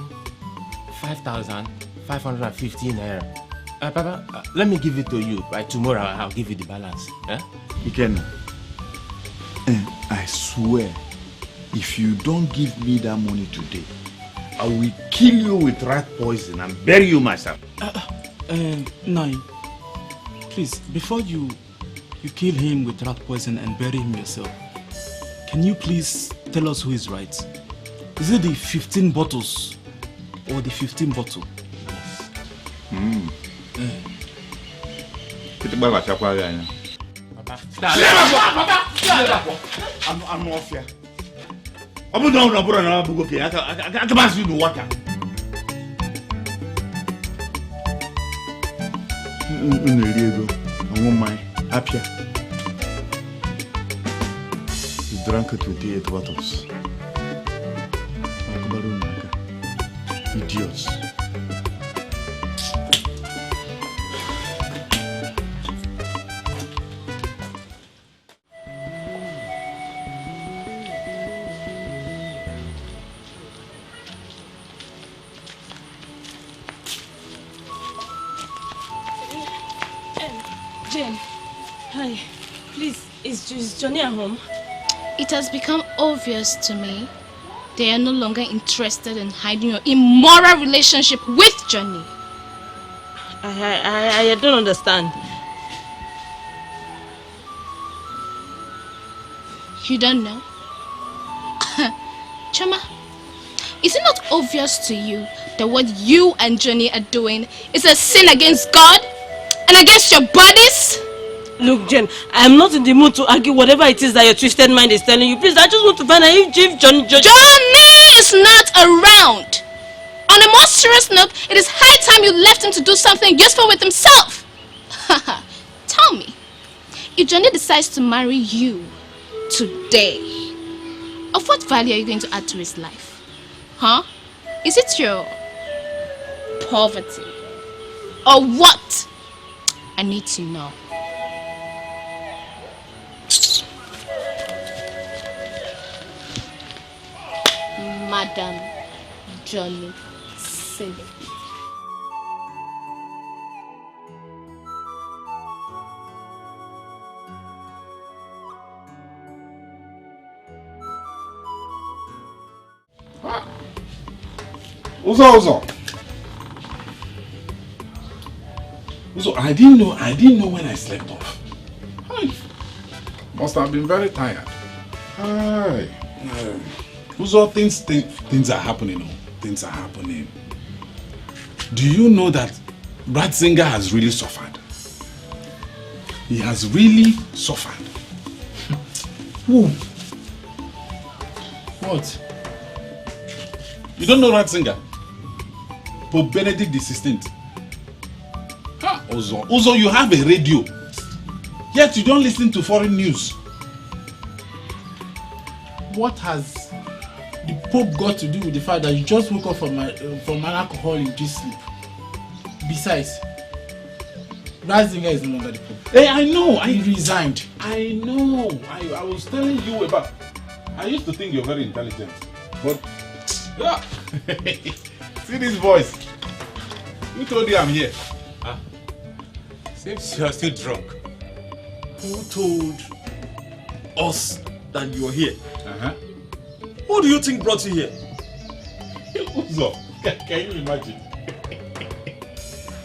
5,515 naira. Papa, let me give it to you. By tomorrow, I'll give you the balance. Iken, I swear, if you don't give me that money today, I will kill you with rat poison and bury you myself. Nai, please, before you kill him with rat poison and bury him yourself, can you please tell us who is right? Is it the 15 bottles or the 15 bottle? I'm off here. I'm down. I can pass you the water. I want my happier. You drank 28 bottles. Idiots. Jane, hi. Please, is Johnny at home? It has become obvious to me they are no longer interested in hiding your immoral relationship with Johnny. I don't understand. You don't know? Chama, is it not obvious to you that what you and Johnny are doing is a sin against God and against your bodies? Look, Jen, I'm not in the mood to argue whatever it is that your twisted mind is telling you. Please, I just want to find out if Johnny is not around. On a more serious note, it is high time you left him to do something useful with himself. Tell me, if Johnny decides to marry you today, of what value are you going to add to his life? Huh? Is it your poverty? Or what? I need to know. Madam Johnny Silly. Uzo, I didn't know when I slept off. Hi. Must have been very tired. Hi. Uzo, things are happening. Things are happening. Do you know that Ratzinger has really suffered? He has really suffered. Who? What? You don't know Ratzinger? Pope Benedict XVI. Uzo, you have a radio, yet you don't listen to foreign news. What has the Pope got to do with the fact that you just woke up from an alcohol-induced sleep? Besides, Ratzinger is no longer the Pope. Hey, I know. He resigned. I know. I was telling you about. I used to think you're very intelligent, but yeah. See this voice. Who told you I'm here? Seems you're still drunk. Who told us that you're here? Who do you think brought you here? Uzo, can you imagine?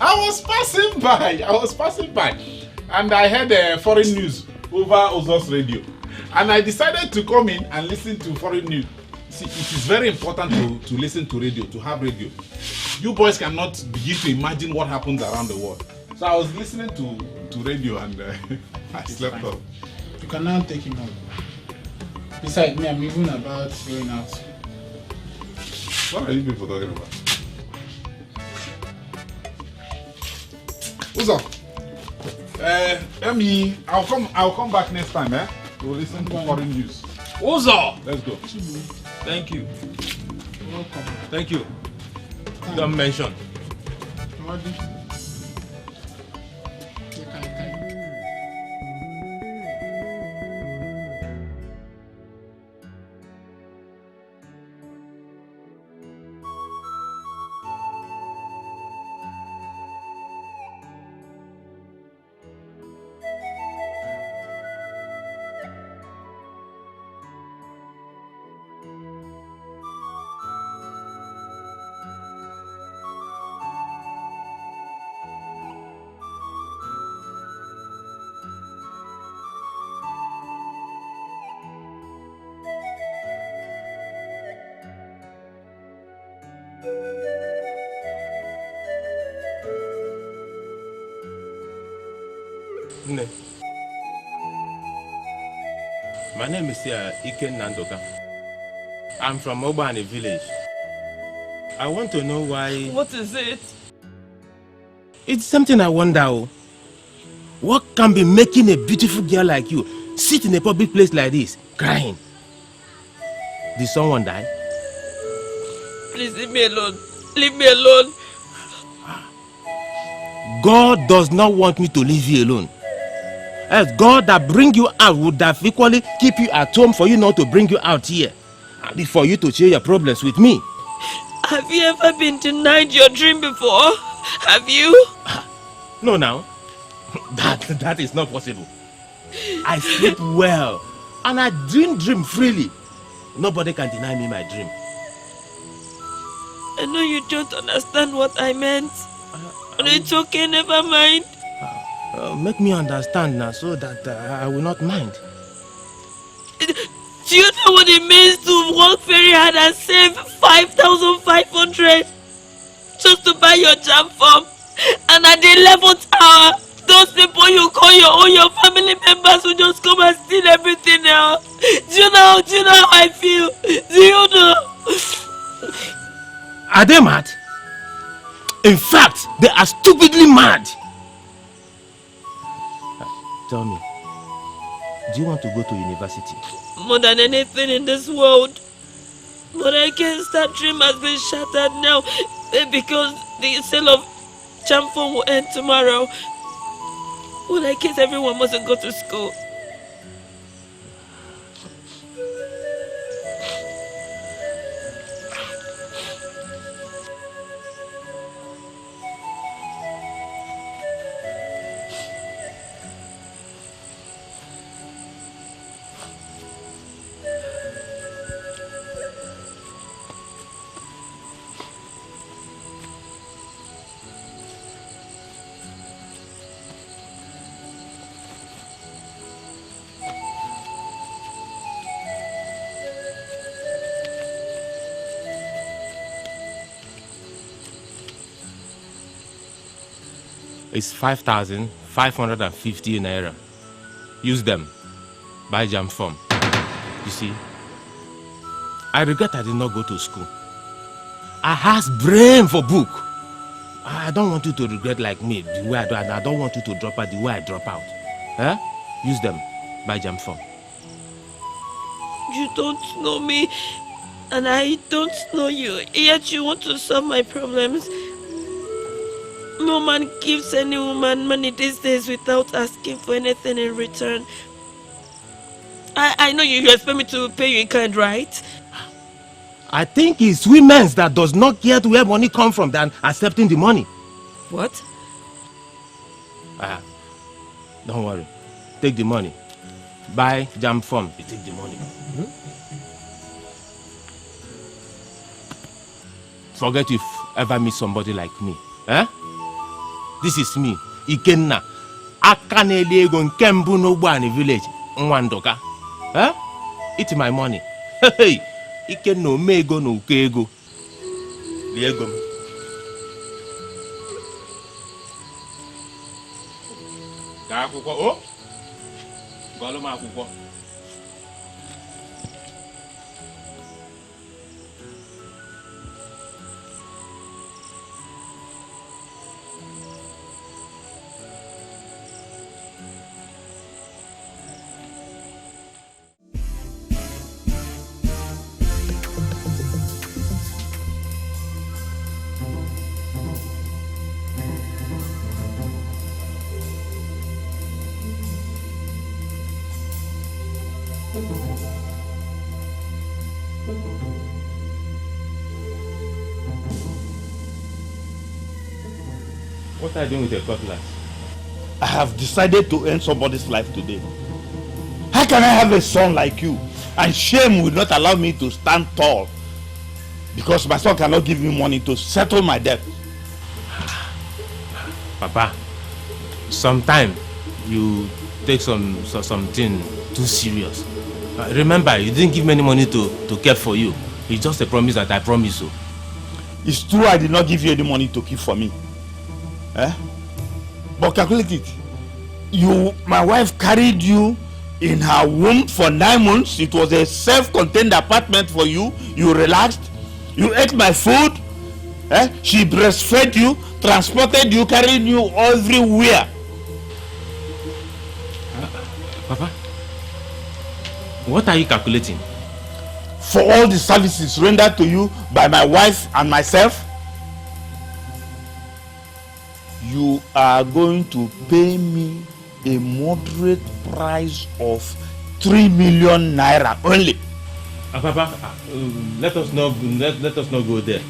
I was passing by and I heard foreign news over Uzo's radio, and I decided to come in and listen to foreign news. See, it is very important to listen to radio, to have radio. You boys cannot begin to imagine what happens around the world. So I was listening to radio and I slept off. You can now take him home. Besides me, I'm even about going out. What are you people talking about? What's up? Emi, I'll come back next time, eh? To listen to foreign news. Uzo! Let's go. Thank you. You're welcome. Thank you. Don't mention. My name is Iken Nandoka. I'm from Obani village. I want to know why... What is it? It's something I wonder. What can be making a beautiful girl like you sit in a public place like this, crying? Did someone die? Please leave me alone. Leave me alone. God does not want me to leave you alone. As God that bring you out would have equally keep you at home for you not to bring you out here. And for you to share your problems with me. Have you ever been denied your dream before? Have you? No, now. That is not possible. I sleep well. And I dream freely. Nobody can deny me my dream. I know you don't understand what I meant. But it's okay, never mind. Make me understand now so that I will not mind. Do you know what it means to work very hard and save 5,500 just to buy your jam form? And at the 11th hour, those people you call your family members will just come and steal everything now. Do you know how I feel? Do you know? Are they mad? In fact, they are stupidly mad. Tell me, do you want to go to university? More than anything in this world. But I guess that dream has been shattered now because the sale of jam phone will end tomorrow. Well, I guess everyone mustn't go to school. It's 5,550 naira. Use them. Buy jam form. You see, I regret I did not go to school. I has brain for book. I don't want you to regret like me the way I do, and I don't want you to drop out the way I drop out. Huh? Use them. Buy jam form. You don't know me, and I don't know you, yet you want to solve my problems. No man gives any woman money these days without asking for anything in return. I know you expect me to pay you in kind, right? I think it's women that does not care to where money come from than accepting the money. What? Don't worry. Take the money. Buy jam form. You take the money. Forget if ever meet somebody like me. Eh? This is me, Ikenna. Akanele ego nke mbu n'Ogbani village, Nwandoka. Eh? Eat my money. Hey, Ikenna ome ego na uko ego. Li ego m. Gaa akwụkwọ, o? Gụọlụ m akwụkwọ. What are you doing with your cutlass? I have decided to end somebody's life today. How can I have a son like you? And shame will not allow me to stand tall. Because my son cannot give me money to settle my debt. Papa, sometimes you take something too serious. Remember, you didn't give me any money to care for you. It's just a promise that I promise you. It's true I did not give you any money to keep for me. Eh? But calculate it. My wife carried you in her womb for 9 months. It was a self-contained apartment for you. You relaxed. You ate my food. Eh? She breastfed you, transported you, carried you everywhere. Papa, what are you calculating? For all the services rendered to you by my wife and myself, you are going to pay me a moderate price of 3 million naira only. Papa, let us not go there.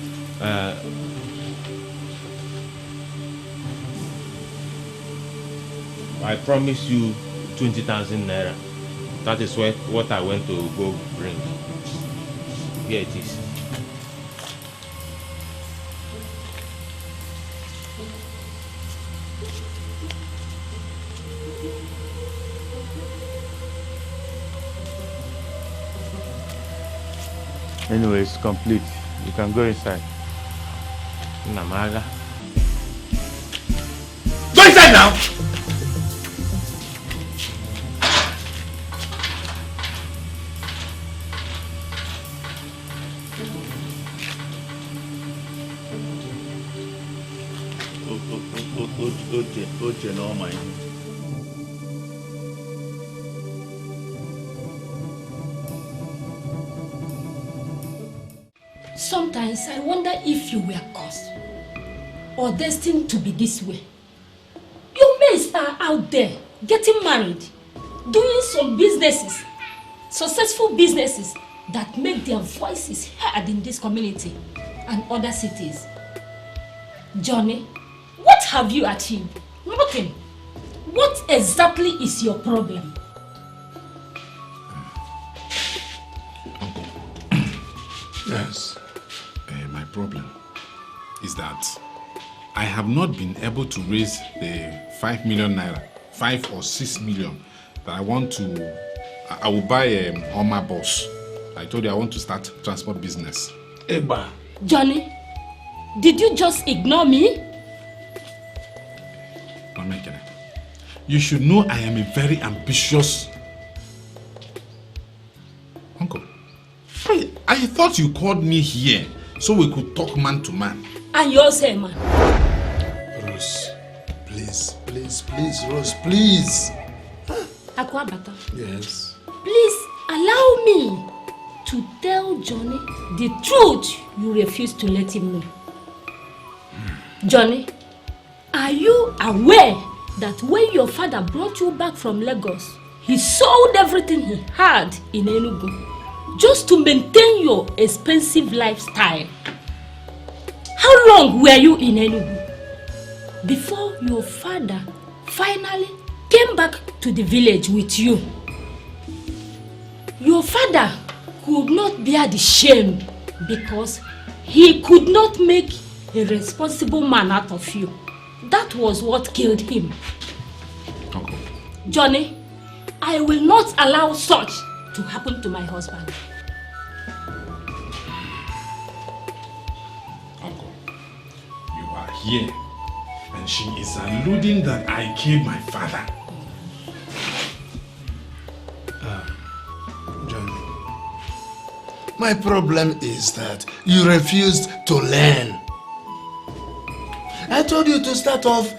I promise you 20,000 naira. That is what I went to go bring. Here it is. Anyway, it's complete. You can go inside. Namaga. Go inside now! No, my. Sometimes I wonder if you were cursed or destined to be this way. Your mates are out there getting married, doing some businesses, successful businesses that make their voices heard in this community and other cities. Johnny, what have you achieved? Nothing. What exactly is your problem? Yes. My problem is that I have not been able to raise the 5 million naira, 5 or 6 million that I want to. I will buy on my bus. I told you I want to start transport business. Eba. Johnny, did you just ignore me? Mama Ekene, you should know I am a very ambitious uncle. I thought you called me here so we could talk man to man. And you also a man. Rose, please, Rose, please. Akwabata. Yes. Please allow me to tell Johnny the truth you refuse to let him know. Johnny, are you aware that when your father brought you back from Lagos, he sold everything he had in Enugu just to maintain your expensive lifestyle? How long were you in Enugu before your father finally came back to the village with you? Your father could not bear the shame because he could not make a responsible man out of you. That was what killed him. Uncle. Johnny, I will not allow such to happen to my husband. Uncle, you are here and she is alluding that I killed my father. My problem is that you refused to learn. I told you to start off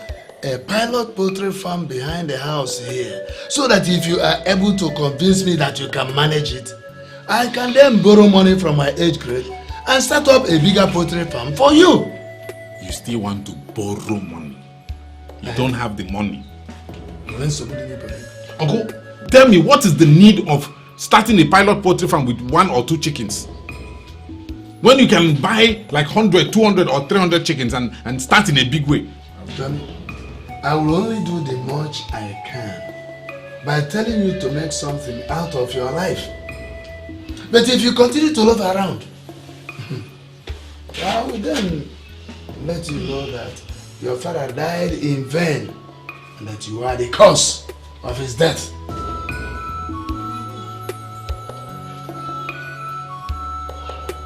a pilot poultry farm behind the house here, so that if you are able to convince me that you can manage it, I can then borrow money from my age grade and start up a bigger poultry farm for you. You still want to borrow money? You don't have the money. Uncle, tell me, what is the need of starting a pilot poultry farm with 1 or 2 chickens? When you can buy like 100, 200 or 300 chickens and start in a big way. Johnny, I will only do the much I can by telling you to make something out of your life. But if you continue to loaf around, I will then let you know that your father died in vain and that you are the cause of his death.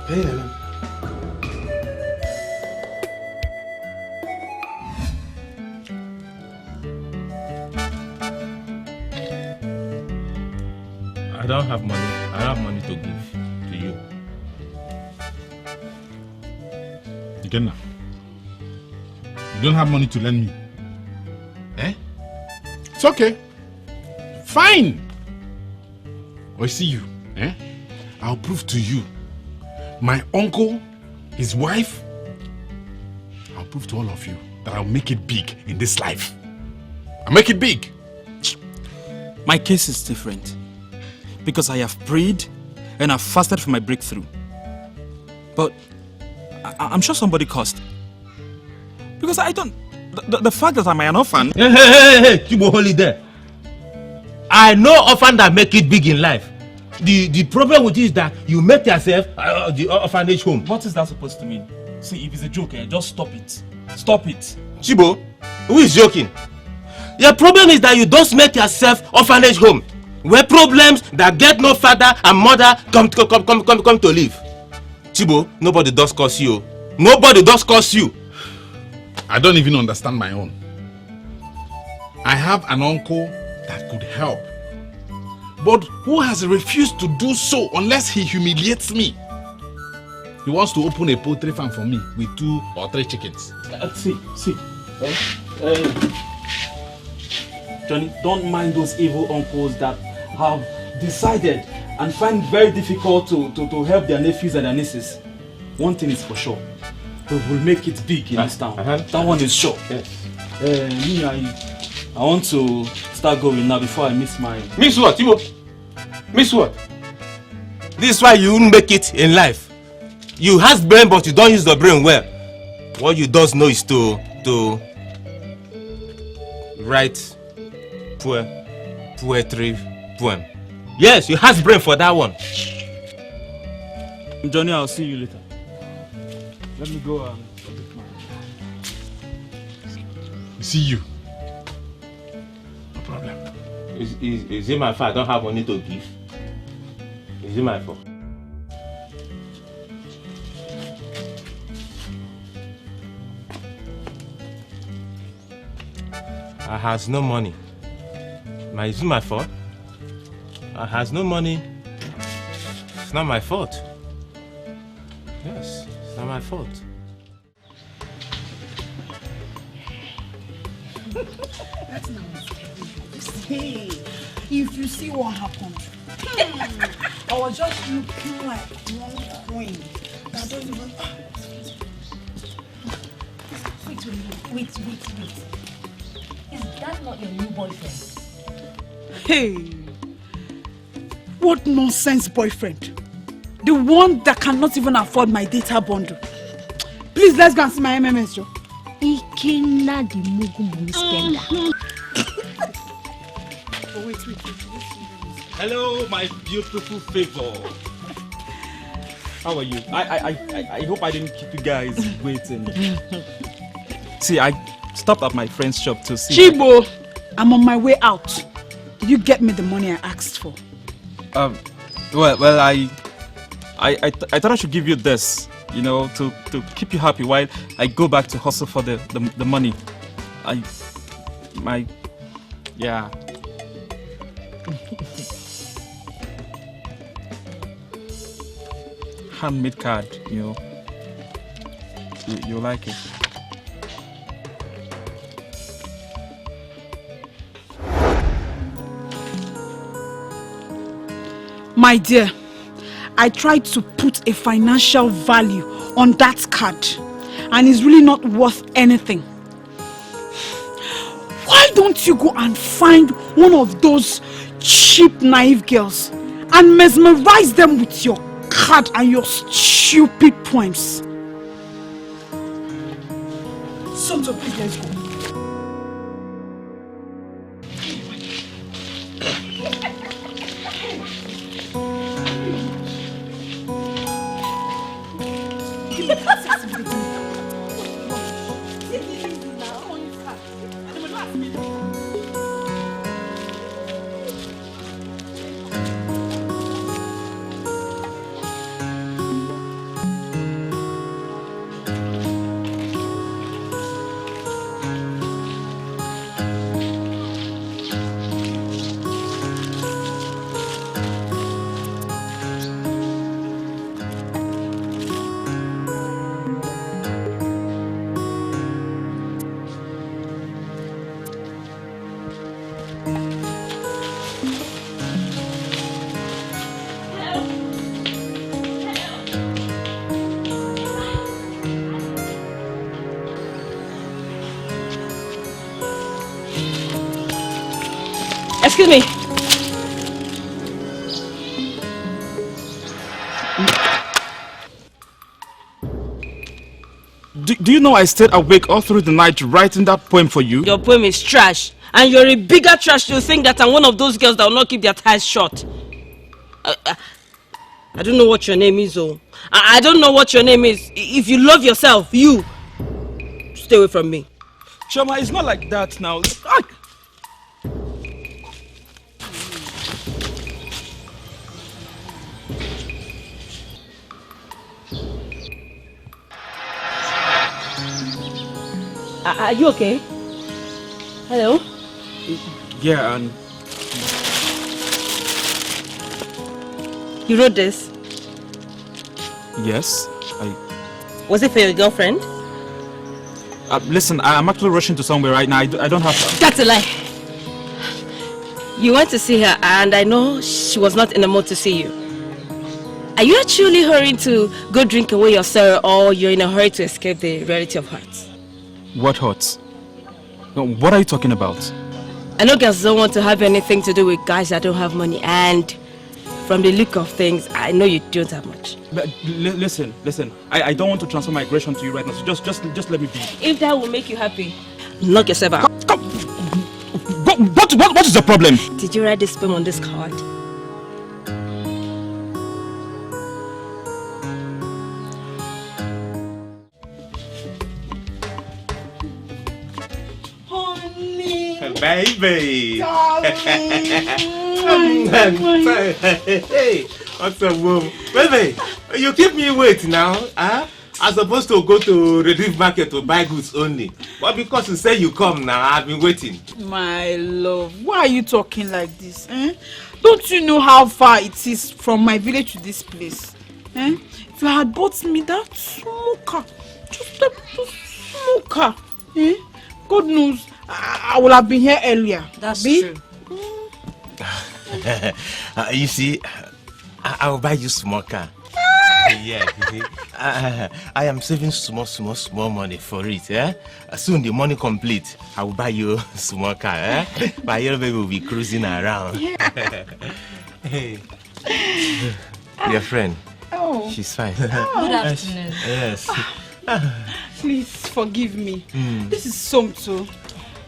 Hey, Nana. I don't have money. I don't have money to give to you. Again, you don't have money to lend me. Eh? It's okay. Fine. I see you. Eh? I'll prove to you. My uncle, his wife, I'll prove to all of you that I'll make it big in this life. I'll make it big. My case is different. Because I have prayed and I've fasted for my breakthrough. But I'm sure somebody caused. Because I don't... The fact that I'm an orphan... Hey, keep holy there. I know orphan that make it big in life. The problem with it is that you make yourself the orphanage home. What is that supposed to mean? See, if it's a joke, just stop it. Stop it. Chibo, who is joking? Your problem is that you don't make yourself orphanage home, where problems that get no father and mother come to live. Chibo, nobody does curse you. Nobody does curse you. I don't even understand my own. I have an uncle that could help, but who has refused to do so unless he humiliates me. He wants to open a poultry farm for me with 2 or 3 chickens. See. Johnny, don't mind those evil uncles that have decided and find it very difficult to help their nephews and their nieces. One thing is for sure. They will make it big in this town. That one is sure. Yes. I want to start going now before I miss my... Miss what, Timo? Miss what? This is why you won't make it in life. You have brain, but you don't use the brain well. What you don't know is to write poetry poem. Yes, you have brain for that one. Johnny, I'll see you later. Let me go and... See you. No problem. Is it my fault I don't have money to give? Is it my fault? I has no money. Is it my fault? I has no money. It's not my fault. Yes, it's not my fault. That's not hey, if you see what happened, I was just looking like one queen. I don't even... Wait. Is that not your new boyfriend? Hey, what nonsense boyfriend? The one that cannot even afford my data bundle. Please, let's go and see my MMS, Joe. Ikena the Mugu money spender. Oh, wait. Hello, my beautiful favor. How are you? I hope I didn't keep you guys waiting. See, I stopped at my friend's shop to see... Chibo, I'm on my way out. Did you get me the money I asked for? Well, I thought I should give you this, you know, to keep you happy while I go back to hustle for the money. Yeah. handmade card, you know. You'll like it. My dear, I tried to put a financial value on that card and it's really not worth anything. Why don't you go and find one of those cheap, naive girls and mesmerize them with your card and your stupid poems? So please, let's go. Excuse me. Do you know I stayed awake all through the night writing that poem for you? Your poem is trash. And you're a bigger trash to think that I'm one of those girls that will not keep their ties short. I don't know what your name is, oh. I don't know what your name is. If you love yourself, you stay away from me. Choma, it's not like that now. Are you okay? Hello? Yeah, and you wrote this? yes, Was it for your girlfriend? listen, I'm actually rushing to somewhere right now. I don't have to. That's a lie. You went to see her and I know she was not in the mood to see you. Are you actually hurrying to go drink away your sorrow, or you're in a hurry to escape the reality of hearts? What hurts? No, what are you talking about? I know girls don't want to have anything to do with guys that don't have money, and from the look of things, I know you don't have much. But listen. I don't want to transfer my aggression to you right now, so just let me be. If that will make you happy, knock yourself out. Come. What is the problem? Did you write this poem on this card? Baby! Hey, what's up, mom? Baby, you keep me waiting now, huh? I'm supposed to go to Relief Market to buy goods only. But because you say you come now, I've been waiting. My love, why are you talking like this? Eh? Don't you know how far it is from my village to this place? Eh? If you had bought me that smoker, just that smoker, eh? God knows, I would have been here earlier. That's true. You see, I will buy you smoker. Yeah, I am saving small money for it. Eh? Soon the money complete, I will buy you smoker. Eh? My little baby will be cruising around. Hey, your friend. Oh, she's fine. Good afternoon. Yes. Please forgive me. This is Somto,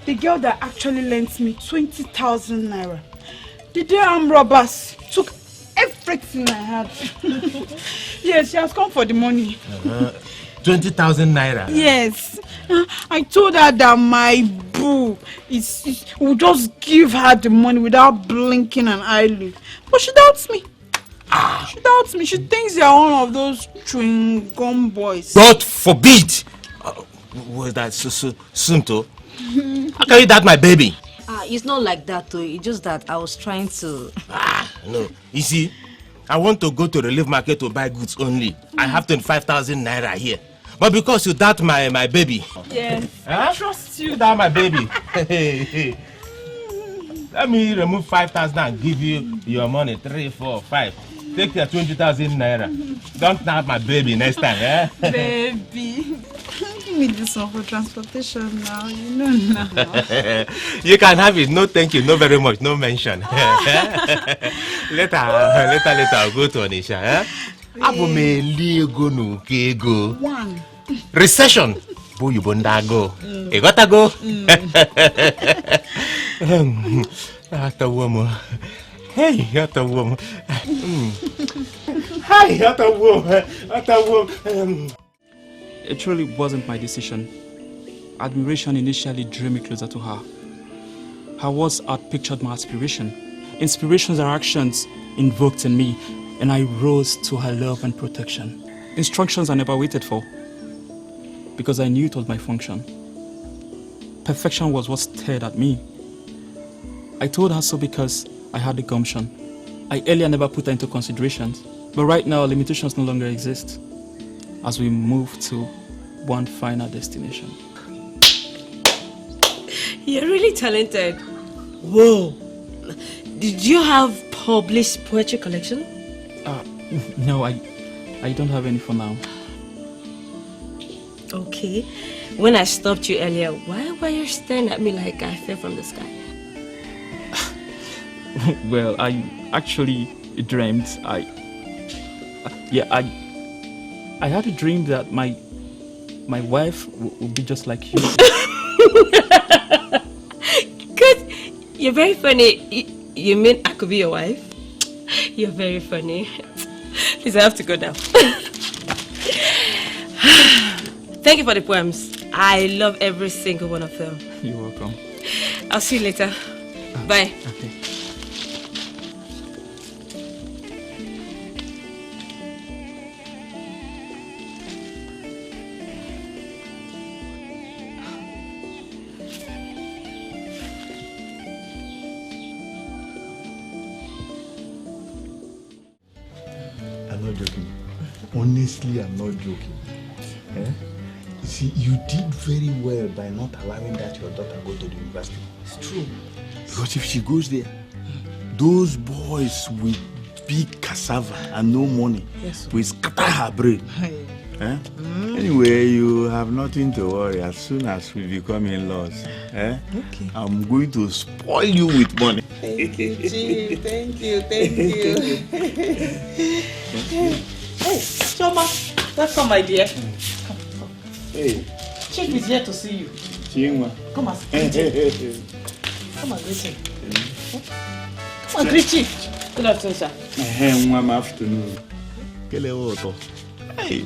the girl that actually lent me 20,000 naira. The day armed robbers took everything I had. Yes, she has come for the money. 20,000 naira? Yes. I told her that my boo will just give her the money without blinking an eyelid. But she doubts me. She doubts me. She thinks they are one of those chewing gum boys. God forbid! Was that Sunto? How can you doubt my baby? It's not like that though. It's just that I was trying to... No. You see, I want to go to relief market to buy goods only. I have 25,000 naira here. But because you doubt my baby. Yes. I trust you. Doubt my baby. Let me remove 5,000 and give you your money. 3, 4, 5. Take your 20,000 naira. Don't doubt my baby next time, eh? Baby, give me this one for transportation now. You know now. You can have it. No, thank you. No, very much. No mention. later, I'll go to Onisha. Eh? One. Recession. You go. You gotta go. Hey, hata woman. Hi, hata woman. It truly wasn't my decision. Admiration initially drew me closer to her. Her words outpictured my aspiration. Inspirations and actions invoked in me, and I rose to her love and protection. Instructions I never waited for, because I knew it was my function. Perfection was what stared at me. I told her so because I had the gumption. I earlier never put her into consideration, but right now limitations no longer exist as we move to one final destination. You're really talented. Whoa. Did you have published poetry collection? No, I don't have any for now. Okay. When I stopped you earlier, why were you staring at me like I fell from the sky? Well, I actually dreamed. I had a dream that my wife would be just like you. Good. You're very funny. You mean I could be your wife? You're very funny. Please, I have to go now. Thank you for the poems. I love every single one of them. You're welcome. I'll see you later. Bye. Okay. I'm not joking. Honestly, I'm not joking. Eh? You see, you did very well by not allowing that your daughter go to the university. It's true. Because if she goes there, those boys with big cassava and no money will scatter her brain. Eh? Anyway, you have nothing to worry. As soon as we become in-laws, okay. I'm going to spoil you with money. Thank you, Chief. Thank you. Hey, Choma, welcome, my dear. Come. Hey. Chief is here to see you. Chingwa. Come and greet him. Come and greet him. Come and greet Chief. Good afternoon, sir. One afternoon. Hey.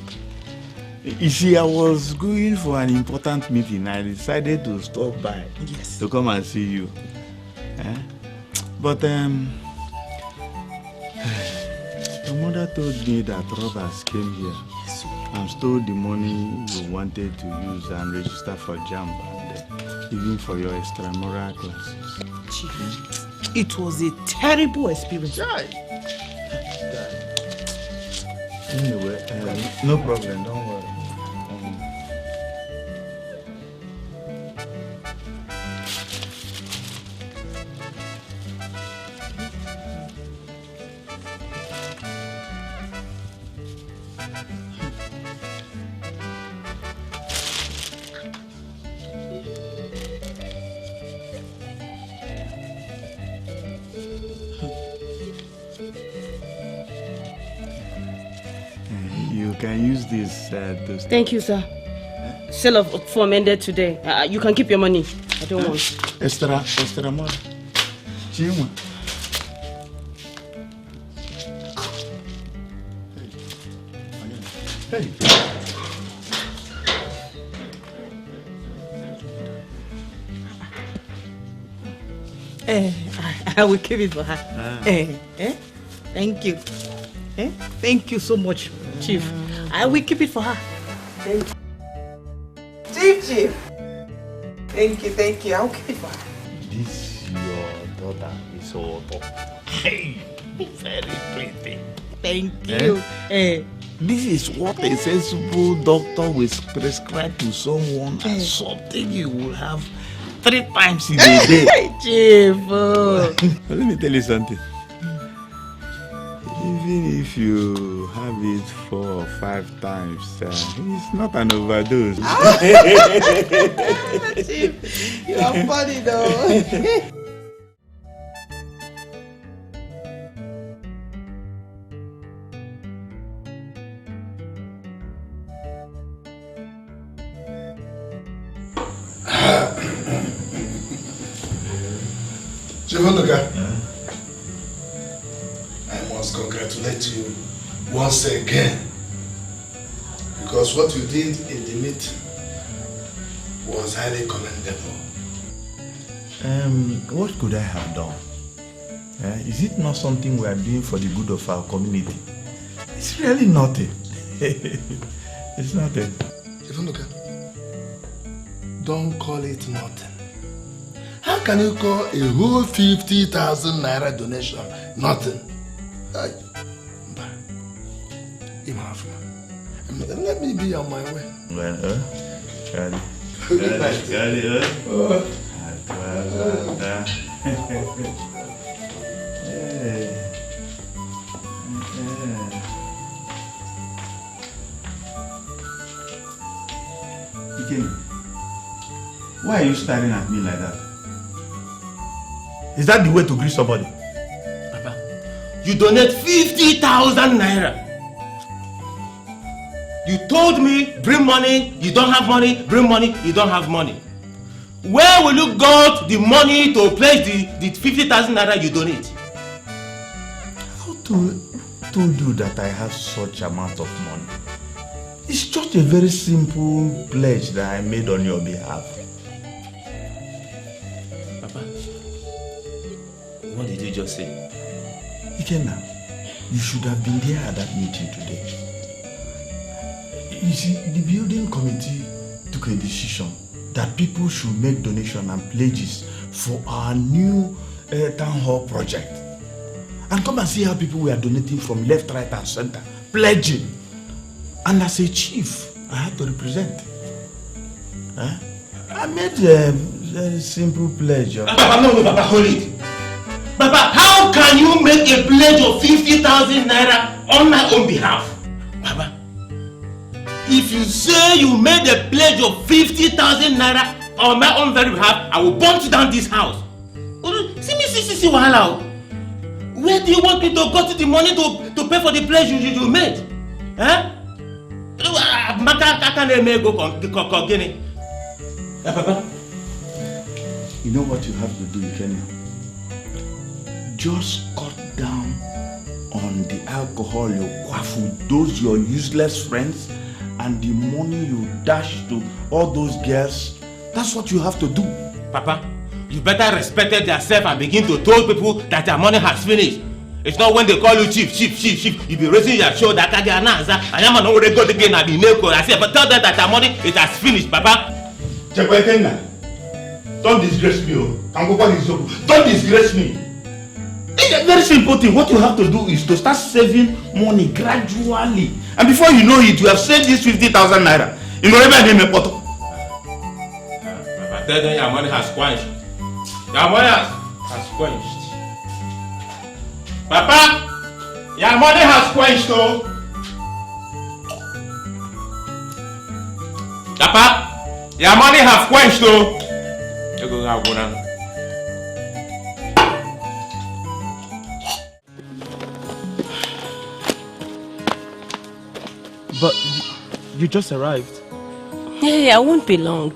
You see, I was going for an important meeting. I decided to stop by to come and see you. But your mother told me that robbers came here and stole the money you wanted to use and register for JAMB and even for your extramural classes. Chief, it was a terrible experience. Anyway, no problem, don't worry. You can use this to... Thank you, sir. Sale of form ended today. You can keep your money. I don't want. Extra more. Chima. Hey. I will keep it for her. Thank you. Thank you so much, Chief. I will keep it for her. Thank you. Chief. Thank you. I will keep it for her. This your daughter is so top. Hey, very pretty. Thank you. This is what a sensible doctor will prescribe to someone and something you will have 3 times in a day. Chief. Let me tell you something. Even if you have it 4 or 5 times, it's not an overdose. Chief, you are funny though. I must congratulate you once again, because what you did in the meeting was highly commendable. What could I have done? Is it not something we are doing for the good of our community? It's really nothing. It's nothing. Don't call it nothing. How can you call a whole 50,000 naira donation nothing? Let me be on my way. Well, why are you staring at me like that? Is that the way to greet somebody? Papa, you donate 50,000 naira. You told me, bring money, you don't have money, bring money, you don't have money. Where will you got the money to place the 50,000 naira you donate? Who told you that I have such amount of money? It's just a very simple pledge that I made on your behalf. Papa, what did you just say? Ikenna, you should have been there at that meeting today. You see, the building committee took a decision that people should make donations and pledges for our new town hall project. And come and see how people were donating from left, right and center, pledging. And as a chief, I had to represent. I made a very simple pledge. Papa, no, Papa, hold it. Papa, how can you make a pledge of 50,000 naira on my own behalf? Papa, if you say you made a pledge of 50,000 naira on my own very behalf, I will burn down this house. See, wahala. Where do you want me to go to the money to pay for the pledge you made? Huh? Papa, you know what you have to do, Ikenna? Just cut down on the alcohol you quaff with those your useless friends and the money you dash to all those girls. That's what you have to do. Papa, you better respect yourself and begin to tell people that their money has finished. It's not when they call you chief, you be raising your shoulder, and I'm not going to go again and be naked. I say, but tell them that their money, it has finished, Papa. Don't disgrace me. Don't disgrace me. It's a very simple thing. What you have to do is to start saving money gradually. And before you know it, you have saved this 50,000 naira. You know, Papa, tell them your money has quenched. Your money has quenched. Papa, your money has quenched, oh. Papa, your money has quenched, oh. You go have one. But you just arrived. Hey, I won't be long.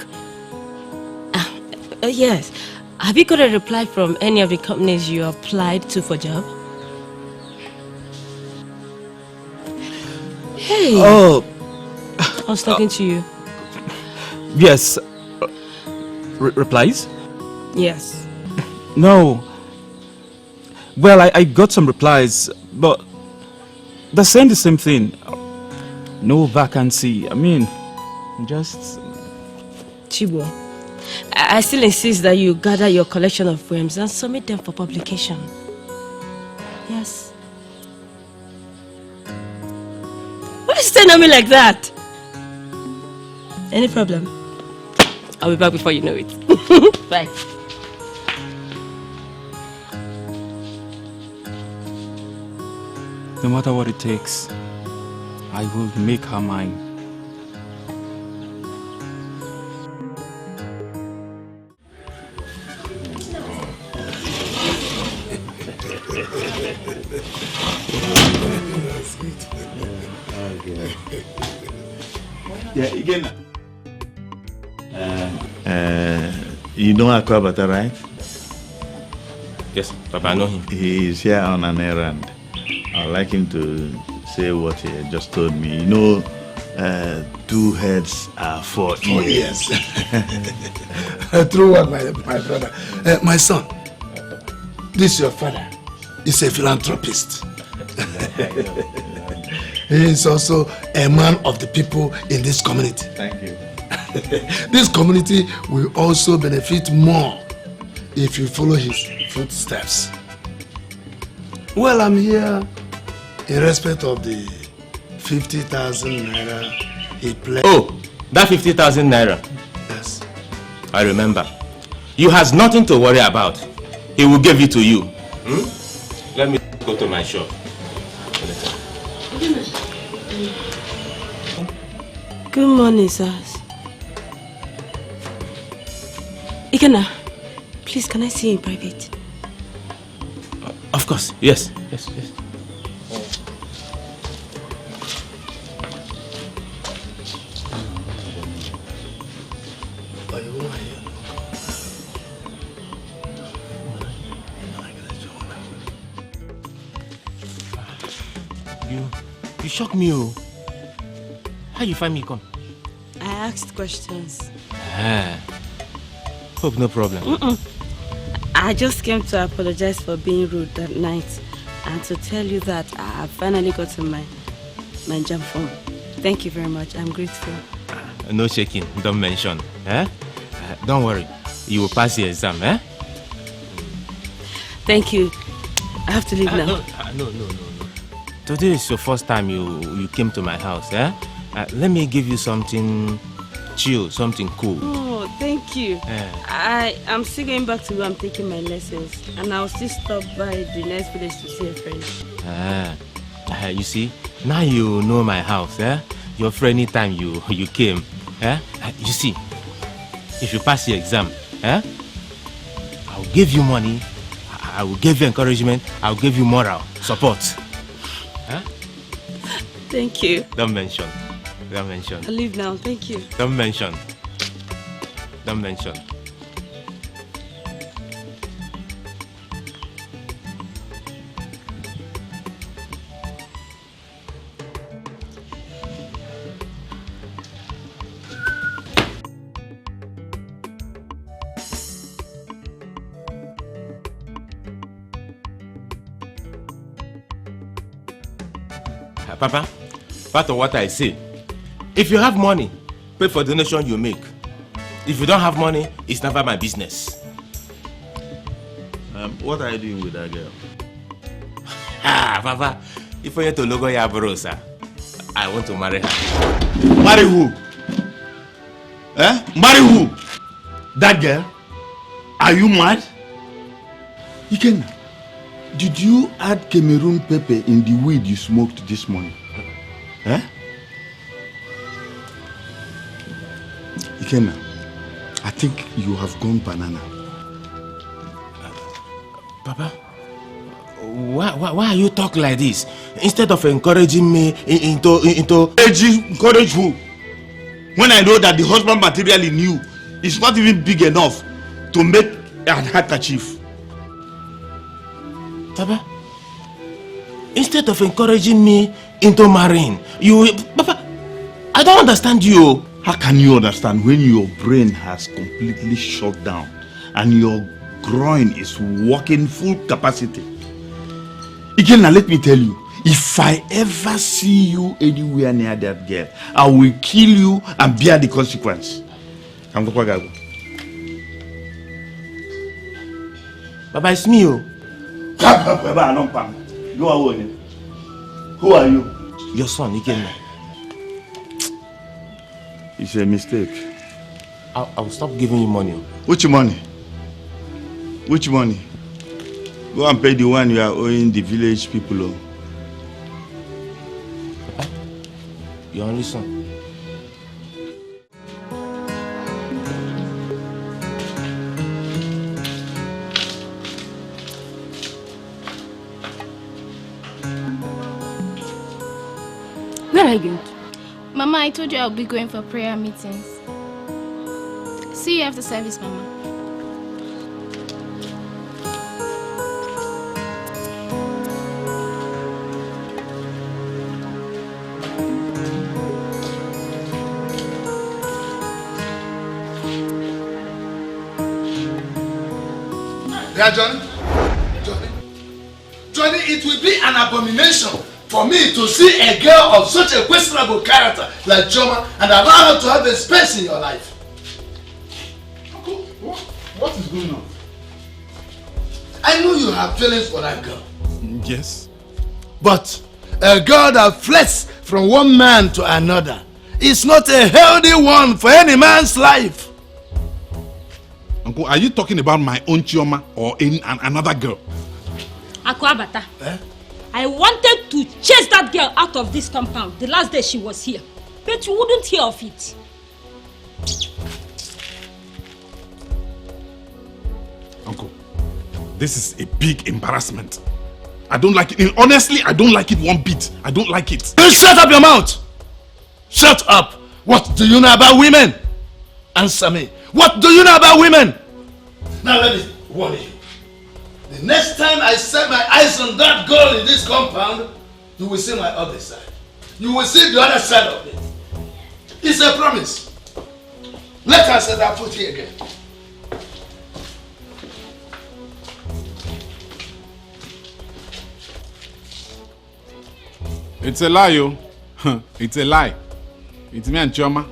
Yes. Have you got a reply from any of the companies you applied to for job? Hey. Oh. I was talking to you. Yes. Replies? Yes. No. Well, I got some replies, but they're saying the same thing. No vacancy. I mean, just... Chibo, I still insist that you gather your collection of poems and submit them for publication. Yes. staying on me like that? Any problem? I'll be back before you know it. Bye. No matter what it takes, I will make her mine. Yeah, again. You know Akwabata, right? Yes, Papa, I know him. He is here on an errand. I'd like him to say what he just told me. You know, 2 heads are 4 ears. True one, my brother. My son, this your father is a philanthropist. He is also a man of the people in this community. Thank you. This community will also benefit more if you follow his footsteps. Well, I'm here in respect of the 50,000 naira he pledged. Oh, that 50,000 naira. Yes. I remember. You has nothing to worry about. He will give it to you. Let me go to my shop. Good morning, sirs. Ikena, please, can I see you in private? Of course, yes. Yes. You shock me, oh. How you find me come? I asked questions. Hope no problem. I just came to apologize for being rude that night and to tell you that I finally gotten my jam form. Thank you very much. I'm grateful. No shaking. Don't mention. Don't worry. You will pass your exam, eh? Thank you. I have to leave now. No. Today is your first time you came to my house, eh? Let me give you something chill, something cool. Oh, thank you. I'm still going back to where I'm taking my lessons, and I'll still stop by the next village to see a friend. You see, now you know my house, eh? Your friend anytime you came, eh? You see, if you pass your exam, eh? I'll give you money, I will give you encouragement, I'll give you moral support. Huh? Thank you. Don't mention. I'll leave now. Thank you. Don't mention. Papa, part of what I say, if you have money, pay for the donation you make. If you don't have money, it's never my business. What are you doing with that girl? Papa, if I want to logo your brosa, I want to marry her. Marry who? Marry who? That girl? Are you mad? Iken, did you add Cameroon pepper in the weed you smoked this morning? Ikenna, I think you have gone banana. Papa, why are you talking like this? Instead of encouraging me encourage who? When I know that the husband material in you is not even big enough to make an handkerchief. Papa, instead of encouraging me into marrying, Papa, I don't understand you. How can you understand when your brain has completely shut down and your groin is working full capacity? Again, now let me tell you, if I ever see you anywhere near that girl, I will kill you and bear the consequence. Papa, it's me. Who are you? Your son, Ikenna. It's a mistake. I'll stop giving you money. Which money? Which money? Go and pay the one you are owing the village people. Oh. Papa, your only son. Where are you going to? Mama, I told you I'll be going for prayer meetings. See you after service, Mama. Yeah, Johnny, it will be an abomination for me to see a girl of such a questionable character like Joma and allow her to have a space in your life. Uncle, what is going on? I know you have feelings for that girl. Yes. But a girl that flits from one man to another is not a healthy one for any man's life. Uncle, are you talking about my own Chioma or another girl? Akwabata. I wanted to chase that girl out of this compound the last day she was here. But you wouldn't hear of it. Uncle, this is a big embarrassment. I don't like it. Honestly, I don't like it one bit. I don't like it. You shut up your mouth! Shut up! What do you know about women? Answer me. What do you know about women? Now let me warn you. The next time I set my eyes on that girl in this compound, you will see my other side. You will see the other side of it. It's a promise. Let us set our foot here again. It's a lie, yo. It's a lie. It's me and Chioma.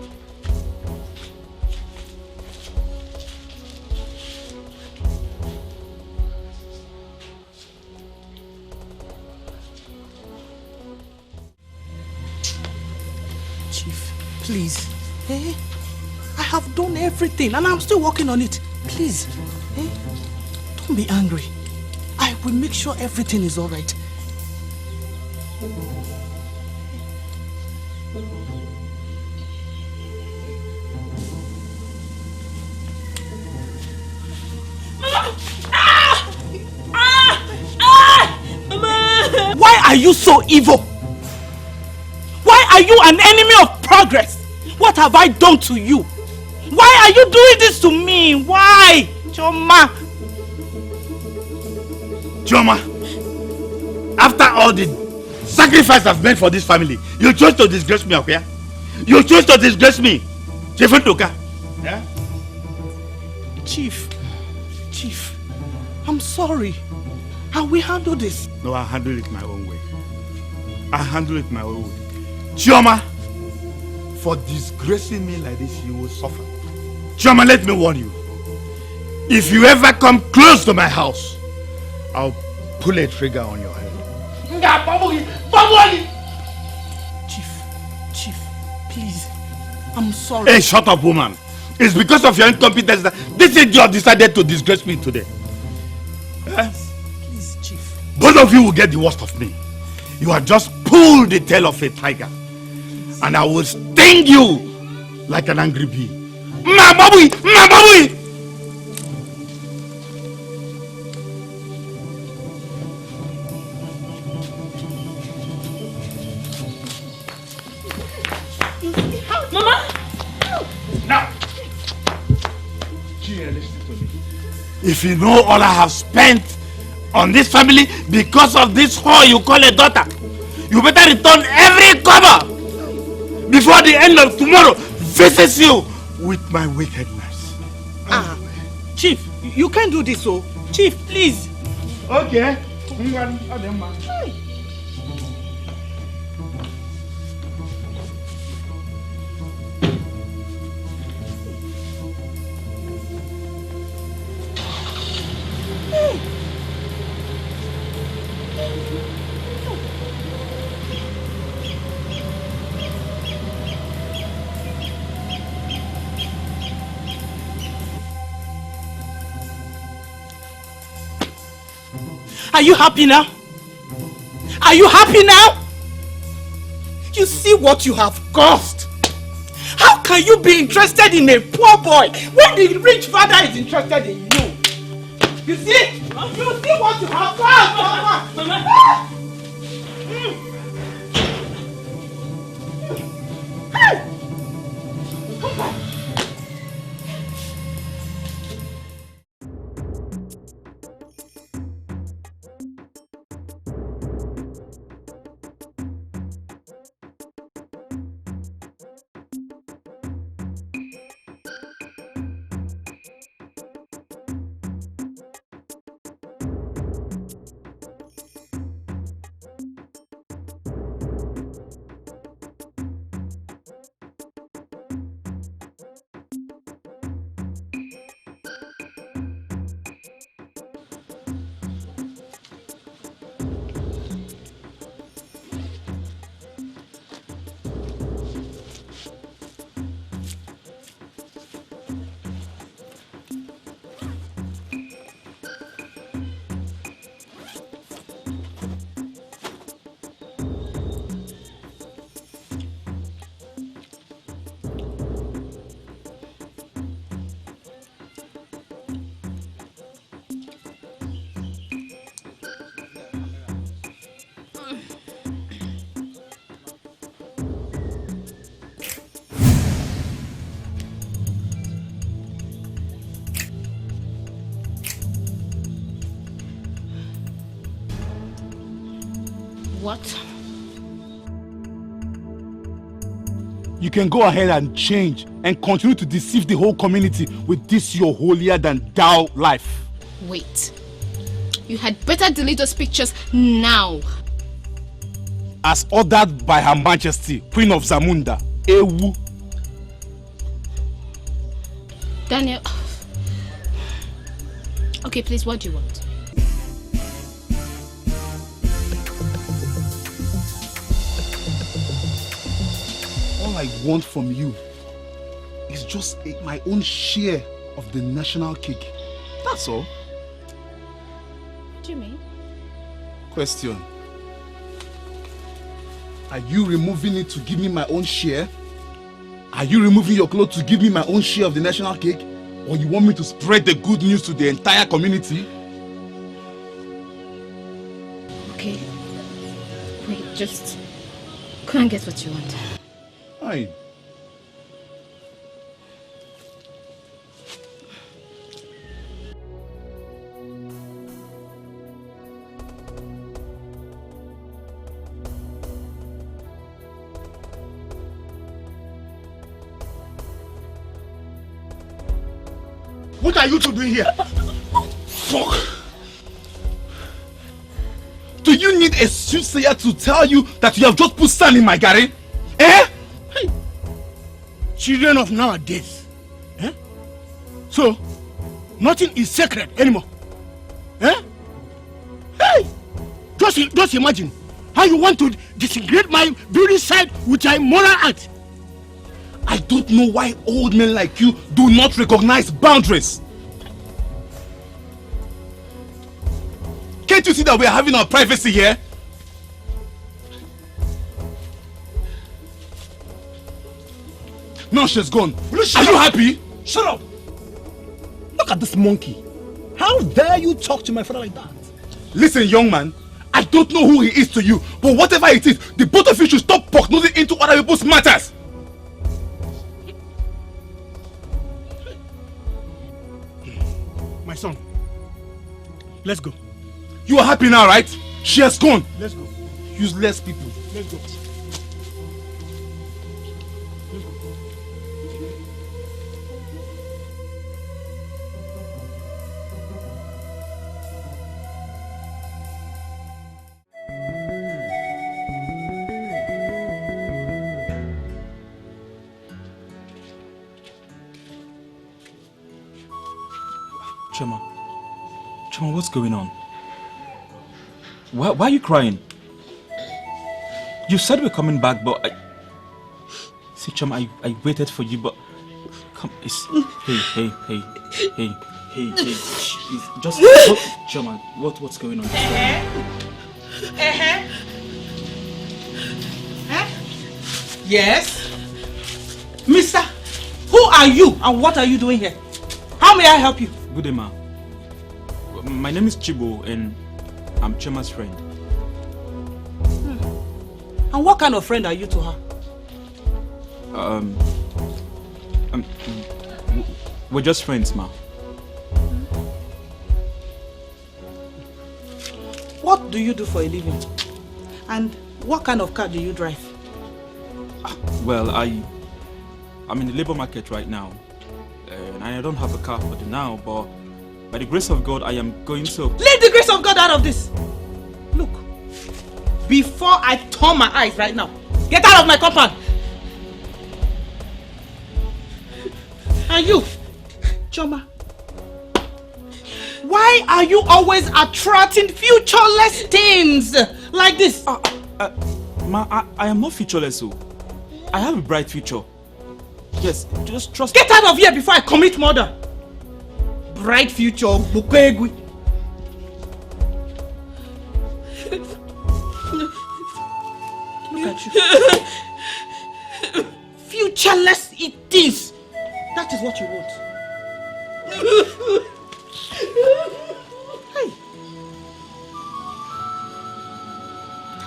Please. Eh? I have done everything and I'm still working on it. Please. Eh? Don't be angry. I will make sure everything is alright. Why are you so evil? Why are you an enemy of progress? What have I done to you? Why are you doing this to me? Why? Chioma. Chioma, after all the sacrifice I've made for this family, you chose to disgrace me, okay? You chose to disgrace me. Chief Ntoka. Yeah? Chief, I'm sorry. How we handle this? No, I'll handle it my own way. I'll handle it my own way. Chioma, for disgracing me like this, you will suffer. Chioma, let me warn you. If you ever come close to my house, I'll pull a trigger on your head. Chief, please. I'm sorry. Hey, shut up, woman. It's because of your incompetence that this idiot decided to disgrace me today. Please, Chief. Both of you will get the worst of me. You have just pulled the tail of a tiger. And I will sting you like an angry bee. Mababui! Mababui! Mama! Now! Listen to me. If you know all I have spent on this family because of this whore you call a daughter, you better return every cover before the end of tomorrow visits you with my wickedness. Chief, you can't do this, oh. Chief, please. Okay. Are you happy now? Are you happy now? You see what you have caused. How can you be interested in a poor boy when the rich father is interested in you? You see? You see what you have caused, Mama? Hey! Come back. What? You can go ahead and change and continue to deceive the whole community with this your holier than thou life. Wait. You had better delete those pictures now. As ordered by Her Majesty, Queen of Zamunda, Ewu. Daniel. Okay, please, what do you want? All I want from you is just my own share of the national cake. That's all. What do you mean? Question. Are you removing it to give me my own share? Are you removing your clothes to give me my own share of the national cake? Or you want me to spread the good news to the entire community? Okay. Wait, just go and get what you want. Fine. What are you two doing here? Fuck! Do you need a soothsayer to tell you that you have just put sand in my garden? Eh? Hey. Children of nowadays. Eh? So, nothing is sacred anymore. Eh? Hey! Just imagine how you want to disintegrate my beauty side with your moral act. I don't know why old men like you do not recognize boundaries. Can't you see that we are having our privacy here? Now she's gone. Are you happy? Shut up! Look at this monkey. How dare you talk to my father like that? Listen, young man, I don't know who he is to you, but whatever it is, the both of you should stop poke-nosing into other people's matters. My son, let's go. You are happy now, right? She has gone. Let's go. Useless people. Let's go. Chema, what's going on? Why are you crying? You said we're coming back, but See, Chema, I waited for you, but come, hey. Hey, please, just Choma, what's going on? Yes? Mister, who are you and what are you doing here? How may I help you? Good day, ma. My name is Chibo and I'm Choma's friend. And what kind of friend are you to her? We're just friends, ma. What do you do for a living? And what kind of car do you drive? Well, I'm in the labor market right now. And I don't have a car for now, but by the grace of God, I am going to... Leave the grace of God out of this! Look, before I turn my eyes right now, get out of my compound! And you, Choma, why are you always attracting futureless things like this? Ma, I am not futureless, so I have a bright future. Yes, just trust... Get out of here before I commit murder! Bright future, Bukegui. Look at you. Futureless it is. That is what you want. Hey.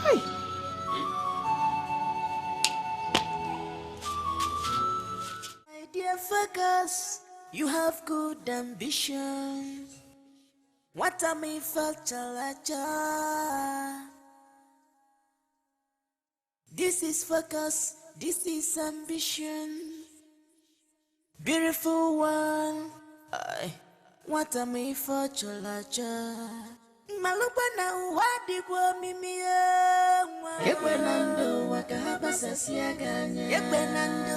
Hey. My dear Fergus, you have good ambition. What am I Chalacha? This is focus, this is ambition. Beautiful one. What am I Chalacha? Malupana wadigwa mimia. Ekwenando wakahaba sasiaganya. Ekwenando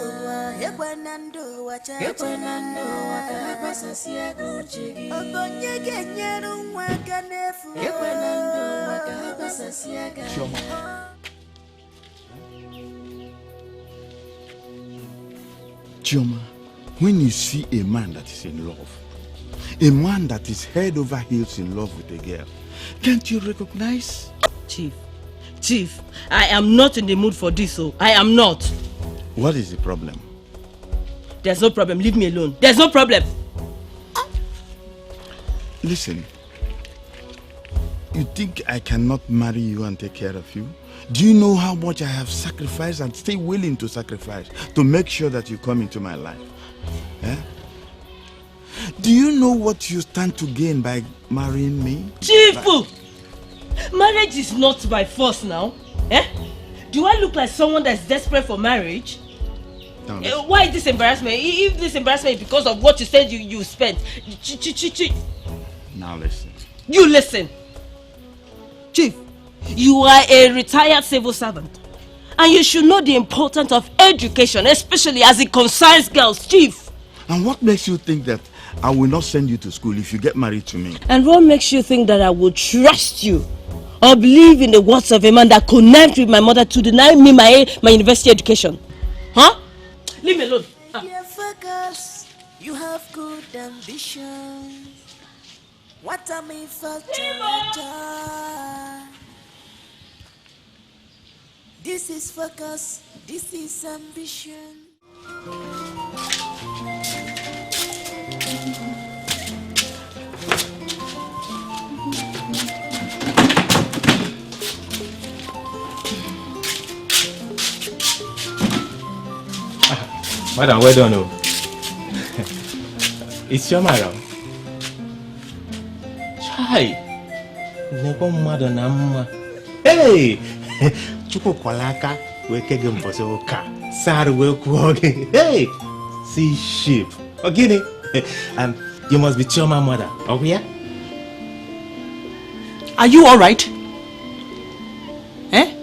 wakahaba sasiaguchigi. Ogonye genyeru wakanefu. Ekwenando wakahaba sasiaganya. Chioma, when you see a man that is in love, a man that is head over heels in love with a girl, can't you recognize? Chief, I am not in the mood for this, so I am not. What is the problem? There's no problem, leave me alone. There's no problem. Listen, you think I cannot marry you and take care of you? Do you know how much I have sacrificed and stay willing to sacrifice to make sure that you come into my life? Eh? Do you know what you stand to gain by marrying me? Chief! Marriage is not by force now. Eh? Do I look like someone that's desperate for marriage? Why is this embarrassment? If this embarrassment is because of what you said you spent. Now listen. You listen. Chief, you are a retired civil servant. And you should know the importance of education, especially as it concerns girls, Chief. And what makes you think that I will not send you to school if you get married to me? And what makes you think that I will trust you or believe in the words of a man that connived with my mother to deny me my university education? Huh? Leave me alone. Dear Fergus, you have good ambition. What am I Chalacha? This is focus, this is ambition. Madam, well done. It's your madam. Chai. Never mother nama. Hey! Chuko kwalaka. Weke gemposo ka. Sar we kuoge. Hey! See sheep. Okay? And you must be Chioma mother. Okay? Yeah? Are you alright? Eh?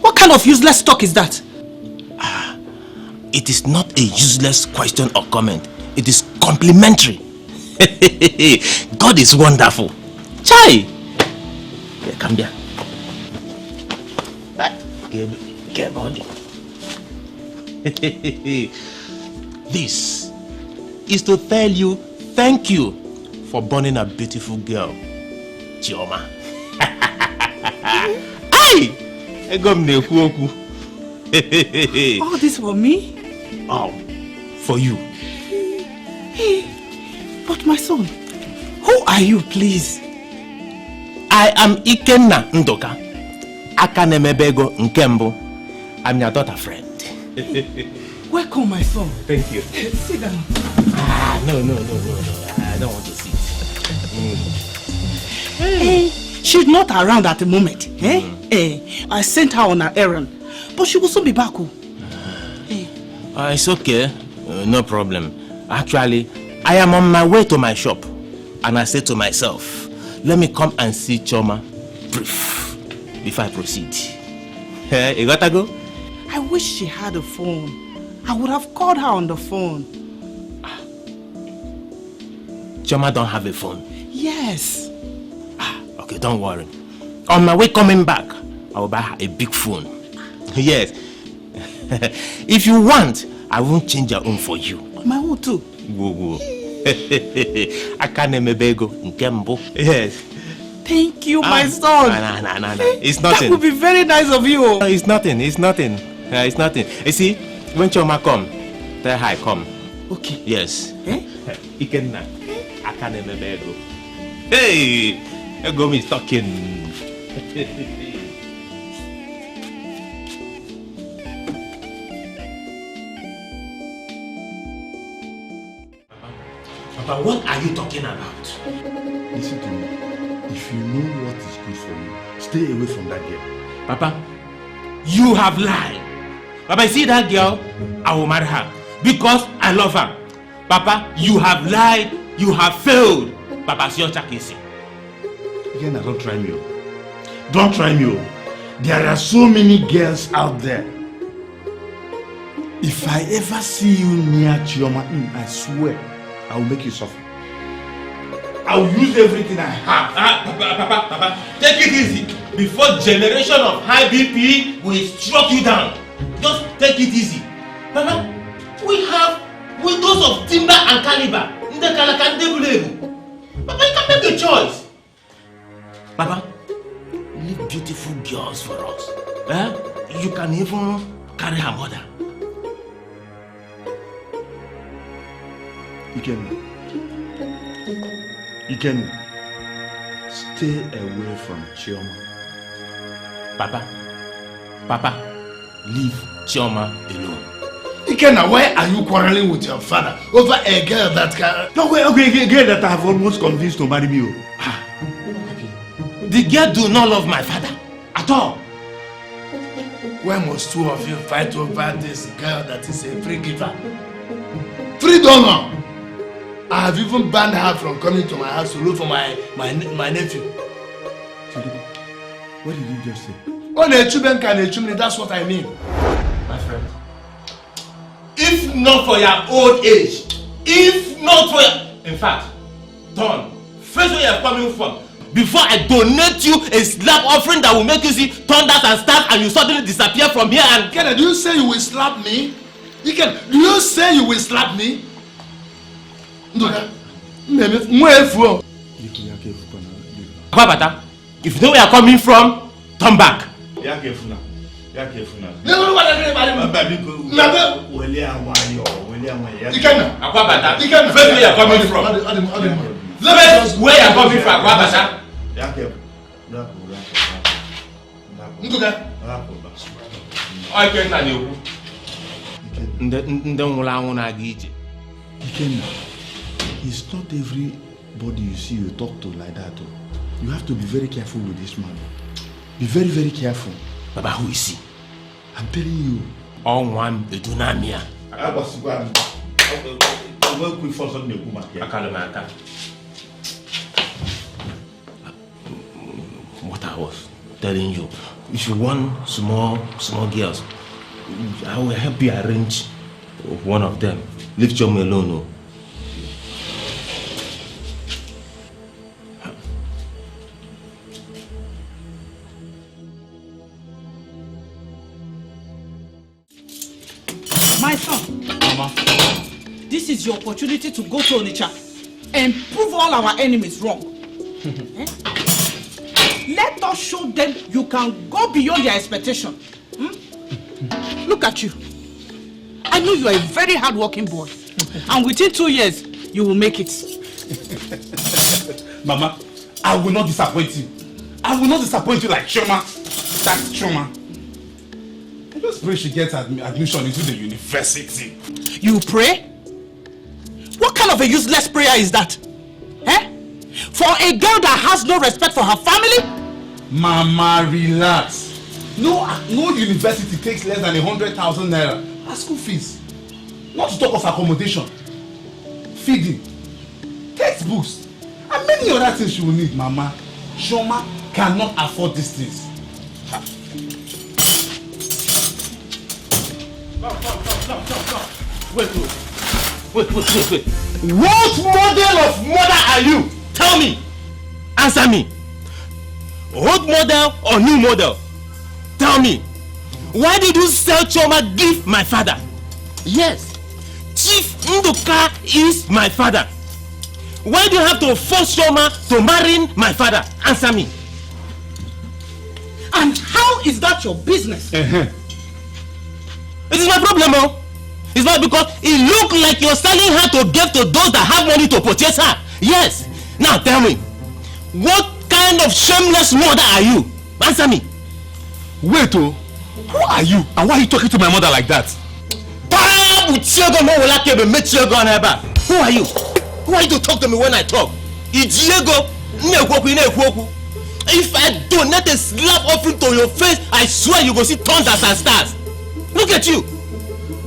What kind of useless talk is that? It is not a useless question or comment. It is complimentary. God is wonderful. Chai! Here, come here. Get body. This is to tell you thank you for burning a beautiful girl, Chioma. Hey! All this for me? Oh, for you. Hey, but my son, who are you, please? I am Ikenna Ndoka. Akanemebego Nkembo. I'm your daughter friend. Welcome, my son. Thank you. Sit down. No. I don't want to sit. Hey, she's not around at the moment. I sent her on an errand, but she will soon be back. It's okay. No problem. Actually, I am on my way to my shop. And I said to myself, let me come and see Chioma brief before I proceed. You gotta go? I wish she had a phone. I would have called her on the phone. Chioma don't have a phone? Yes. Okay, don't worry. On my way coming back, I will buy her a big phone. Yes. If you want, I won't change your own for you. My own too. Whoa. I can't Nkembo. Yes. Thank you, my son. No. It's nothing. That would be very nice of you. No, it's nothing. It's nothing. You see, when Chioma come, tell her I come. Okay. Yes. Ikenna. I can't Nkembo. Hey, Ego is talking. Papa, what are you talking about? Listen to me. If you know what is good for you, stay away from that girl. Papa, you have lied. Papa, you see that girl? I will marry her because I love her. Papa, you have lied. You have failed. Papa, see your chakisi. Again, don't try me. Don't try me. There are so many girls out there. If I ever see you near Chioma, I swear, I will make you suffer. I will use everything I have. Papa, take it easy. Before generation of high BP will struck you down. Just take it easy. Papa, we have windows of timber and caliber. Papa, you can make a choice. Papa, leave beautiful girls for us. You can even carry her mother. Ikenna, stay away from Chioma. Papa, leave Chioma alone. Ikenna, why are you quarreling with your father over a girl that can... No, okay, a girl that I have almost convinced to marry me. The girl do not love my father at all. Why must two of you fight over this girl that is a free giver? Free donor! I have even banned her from coming to my house to look for my nephew. What did you just say? That's what I mean. My friend, if not for your old age, if not for your... In fact, Don, first where you are coming from, before I donate you a slap offering that will make you see thunders and stars and you suddenly disappear from here and... Kenna, do you say you will slap me? Ikenna, do you say you will slap me? Papa, if you know where you are coming from, turn back. First where you are coming from. First where you are coming from, Ikenna, it's not everybody you see you talk to like that. You have to be very careful with this man. Be very, very careful. Baba, who is he? I'm telling you. All one, the Dunamia. What I was telling you, if you want small girls, I will help you arrange one of them. Leave Chioma alone. My son, Mama, this is your opportunity to go to Onitsha and prove all our enemies wrong. Let us show them you can go beyond their expectation. Look at you. I know you are a very hard-working boy. And within 2 years, you will make it. Mama, I will not disappoint you. I will not disappoint you like Choma. That's Choma. I just pray she gets admission into the university. You pray? What kind of a useless prayer is that? For a girl that has no respect for her family? Mama, relax. No university takes less than 100,000 naira as school fees. Not to talk of accommodation, feeding, textbooks, and many other things she will need, Mama. Shoma cannot afford these things. Come. Wait. What model of mother are you? Tell me. Answer me. Old model or new model? Tell me. Why did you sell Choma gift my father? Yes. Chief Nduka is my father. Why do you have to force Choma to marry my father? Answer me. And how is that your business? It is my problem, oh. It's not because it looks like you're selling her to give to those that have money to purchase her. Yes. Now tell me, what kind of shameless mother are you? Answer me. Wait, who are you? And why are you talking to my mother like that? Who are you? Who are you to talk to me when I talk? If I donate a slap offering to your face, I swear you go see thunders and stars. Look at you.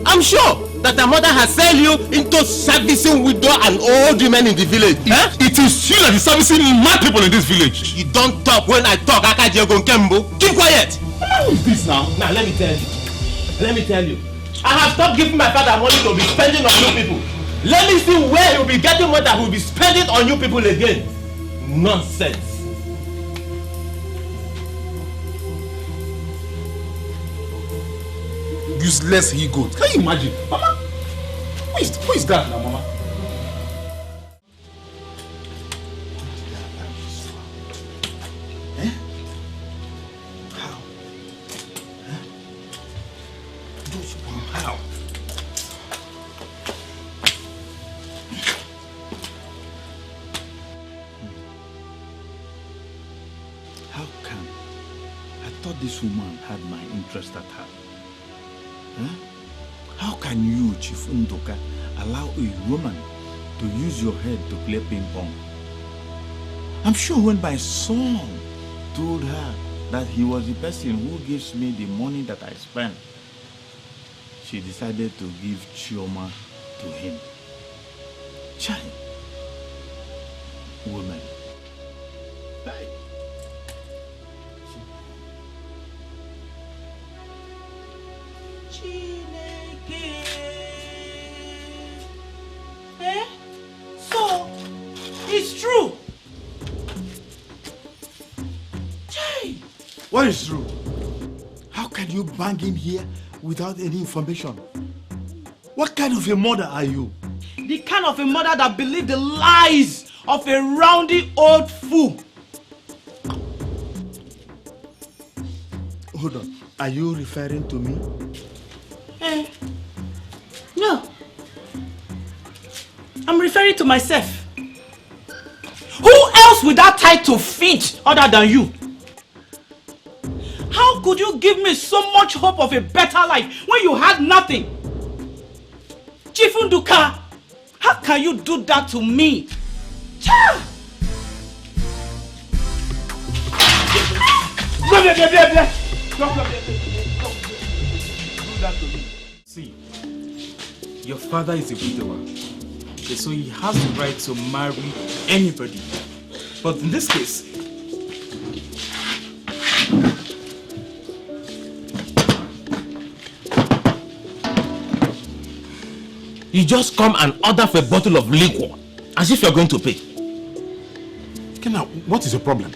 I'm sure that the mother has sent you into servicing widow and old women in the village. It is you that is servicing mad people in this village. You don't talk when I talk. Keep quiet. How is this now? Now let me tell you. I have stopped giving my father money to be spending on you people. Let me see where he will be getting money that he will be spending on you people again. Nonsense. Useless he goat. Can you imagine? Mama? Who is that now, Mama? How? How come? I thought this woman had my interest at heart. How can you, Chief Ndoka, allow a woman to use your head to play ping pong? I'm sure when my son told her that he was the person who gives me the money that I spend, she decided to give Chioma to him. Child. Woman. Hey. So, it's true. Jay. What is true? How can you bang in here without any information? What kind of a mother are you? The kind of a mother that believes the lies of a roundy old fool. Hold on. Are you referring to me? No. I'm referring to myself. Who else would that title fit other than you? How could you give me so much hope of a better life when you had nothing? Chief Nduka, how can you do that to me? See, your father is a widower, so he has the right to marry anybody. But in this case, you just come and order for a bottle of liquor as if you're going to pay. Kenna, what is your problem?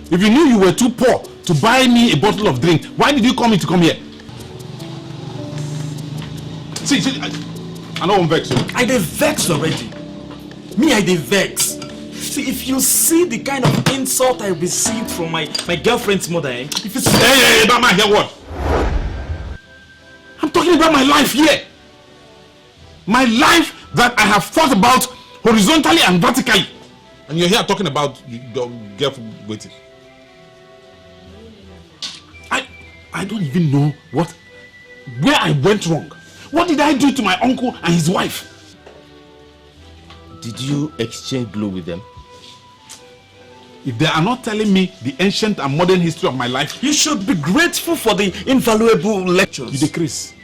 If you knew you were too poor to buy me a bottle of drink, why did you come here? See, I don't want vex you. I dey vex already. Me, I dey vex. See, if you see the kind of insult I received from my girlfriend's mother, if it's... Hey, Bama, hear what? I'm talking about my life here. My life that I have thought about horizontally and vertically. And you're here talking about your girlfriend waiting. I don't even know where I went wrong. What did I do to my uncle and his wife? Did you exchange blow with them? If they are not telling me the ancient and modern history of my life, you should be grateful for the invaluable lectures. You decrease.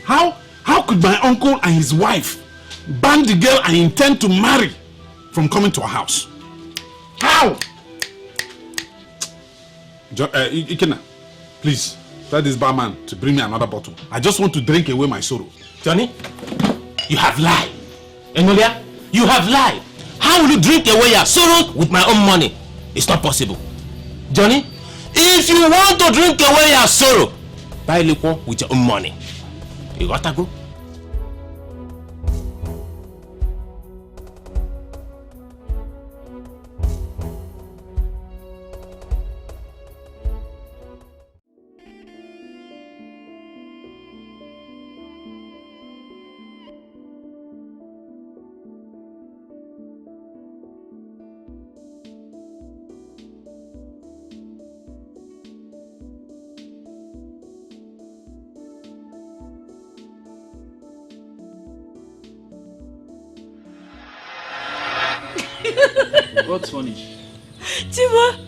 How could my uncle and his wife ban the girl I intend to marry from coming to our house? How? Ikena, please tell this barman to bring me another bottle. I just want to drink away my sorrow. Johnny, you have lied. Enolia, you have lied. How will you drink away your sorrow with my own money? It's not possible. Johnny, if you want to drink away your sorrow, buy liquor with your own money. You gotta go. What's funny? Chima,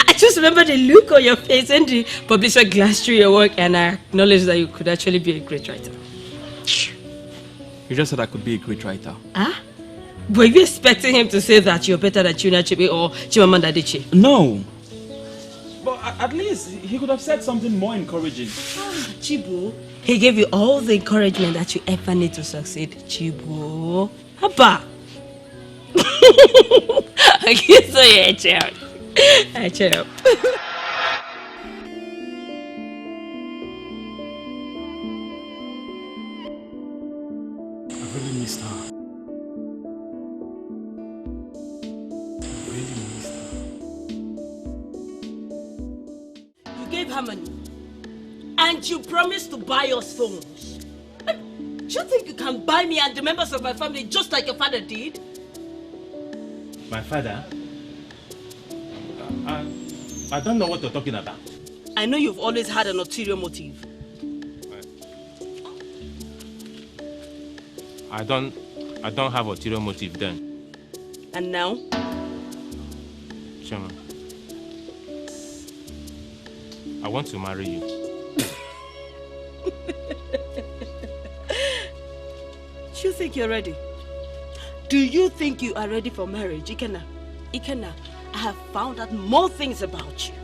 I just remember the look on your face when the publisher glanced through your work and I acknowledged that you could actually be a great writer. You just said I could be a great writer. Huh? Were you expecting him to say that you're better than Chuna Chibi or Chimamanda Adichie? No. But at least he could have said something more encouraging. Chibu, he gave you all the encouragement that you ever need to succeed. Chibu. Haba. I guess so, yeah, child. Child. I really missed her. You gave her money. And you promised to buy us phones. Do you think you can buy me and the members of my family just like your father did? My father? I don't know what you're talking about. I know you've always had an ulterior motive. I don't have ulterior motive then. And now? Chema, I want to marry you. Do you think you're ready? Do you think you are ready for marriage, Ikena? Ikena, I have found out more things about you.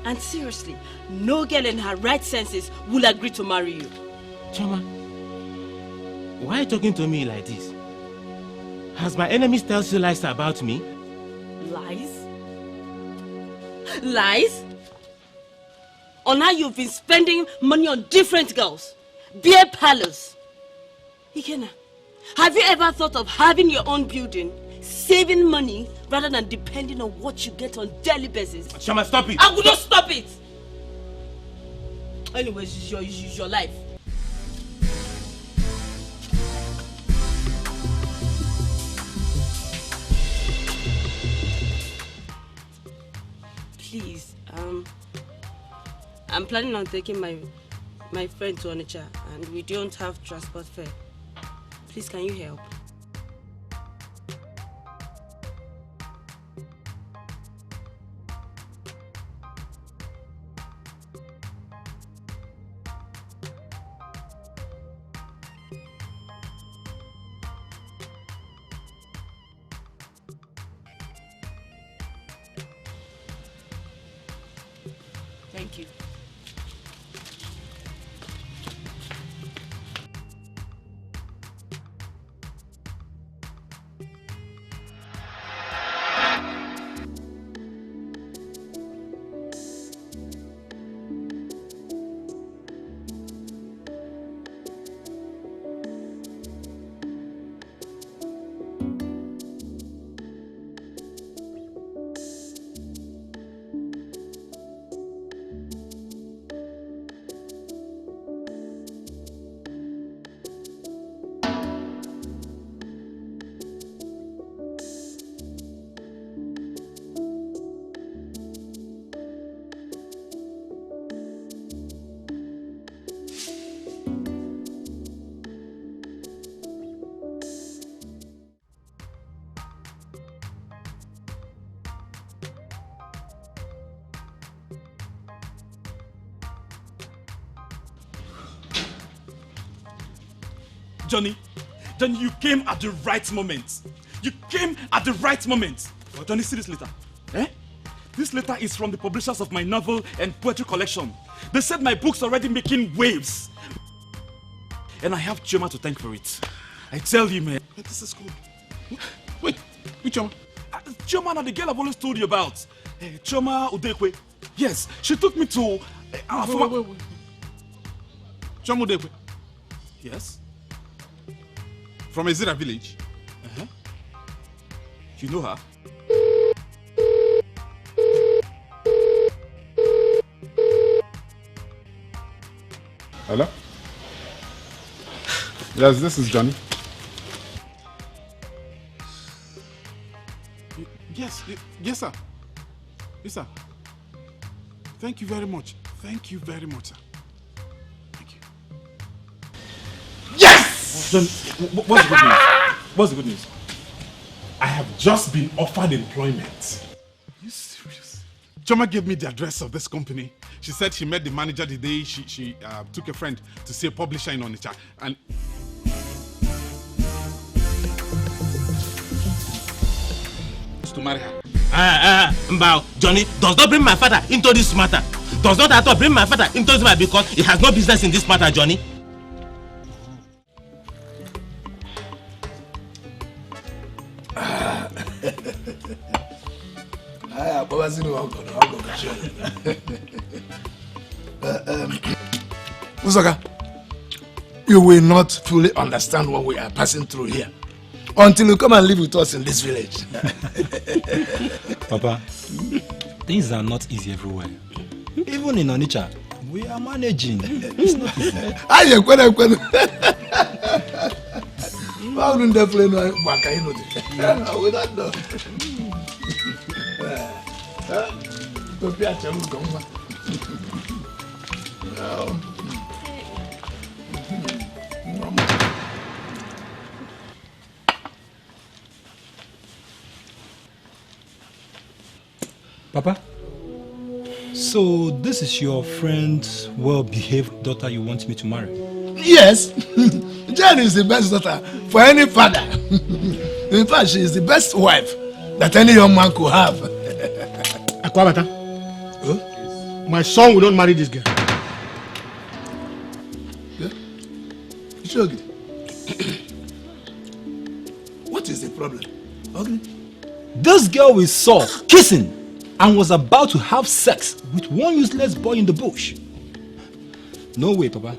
And seriously, no girl in her right senses will agree to marry you. Chema, why are you talking to me like this? Has my enemies told you lies about me? Lies? Lies? On how you've been spending money on different girls, beer parlors. Ikena, have you ever thought of having your own building, saving money, rather than depending on what you get on daily basis? Shama, stop it! I will not stop it! Anyways, it's your life. Please, I'm planning on taking my friend to Onitsha and we don't have transport fare. Please, can you help? Thank you. Johnny, you came at the right moment. You came at the right moment. Johnny, see this letter. Eh? This letter is from the publishers of my novel and poetry collection. They said my book's already making waves. And I have Chioma to thank for it. I tell you, man. This is cool. Wait, which Chioma? Chioma, the girl I've always told you about. Chioma Udekwe. Yes, she took me to wait. Chioma Udekwe? Yes. From Ezira village? Uh-huh. You know her? Hello? Yes, this is Johnny. Yes, sir. Yes, sir. Thank you very much. Thank you very much, sir. Thank you. Yes! John, what's the good news? What's the good news? I have just been offered employment. Are you serious? Choma gave me the address of this company. She said she met the manager the day she took a friend to see a publisher in Onitsha. And to marry her. Mbao, Johnny, does not bring my father into this matter. Does not at all bring my father into this matter because he has no business in this matter, Johnny. Uzoka, you will not fully understand what we are passing through here until you come and live with us in this village. Papa, things are not easy everywhere. Even in Onitsha, we are managing. It's not easy. How do they play no without no? Papa, so this is your friend's well-behaved daughter you want me to marry? Yes, Jen is the best daughter for any father. In fact, she is the best wife that any young man could have. Akwabata, huh? My son will not marry this girl. Yeah? Shogi. What is the problem? Okay. This girl we saw kissing and was about to have sex with one useless boy in the bush. No way, Papa.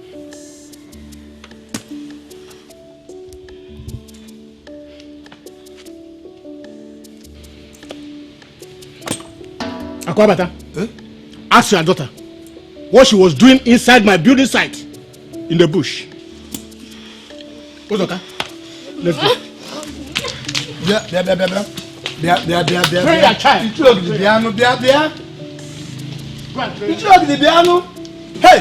Akwabata, ask your daughter what she was doing inside my building site in the bush. Uzoka, let's go. Pray your child. Hey!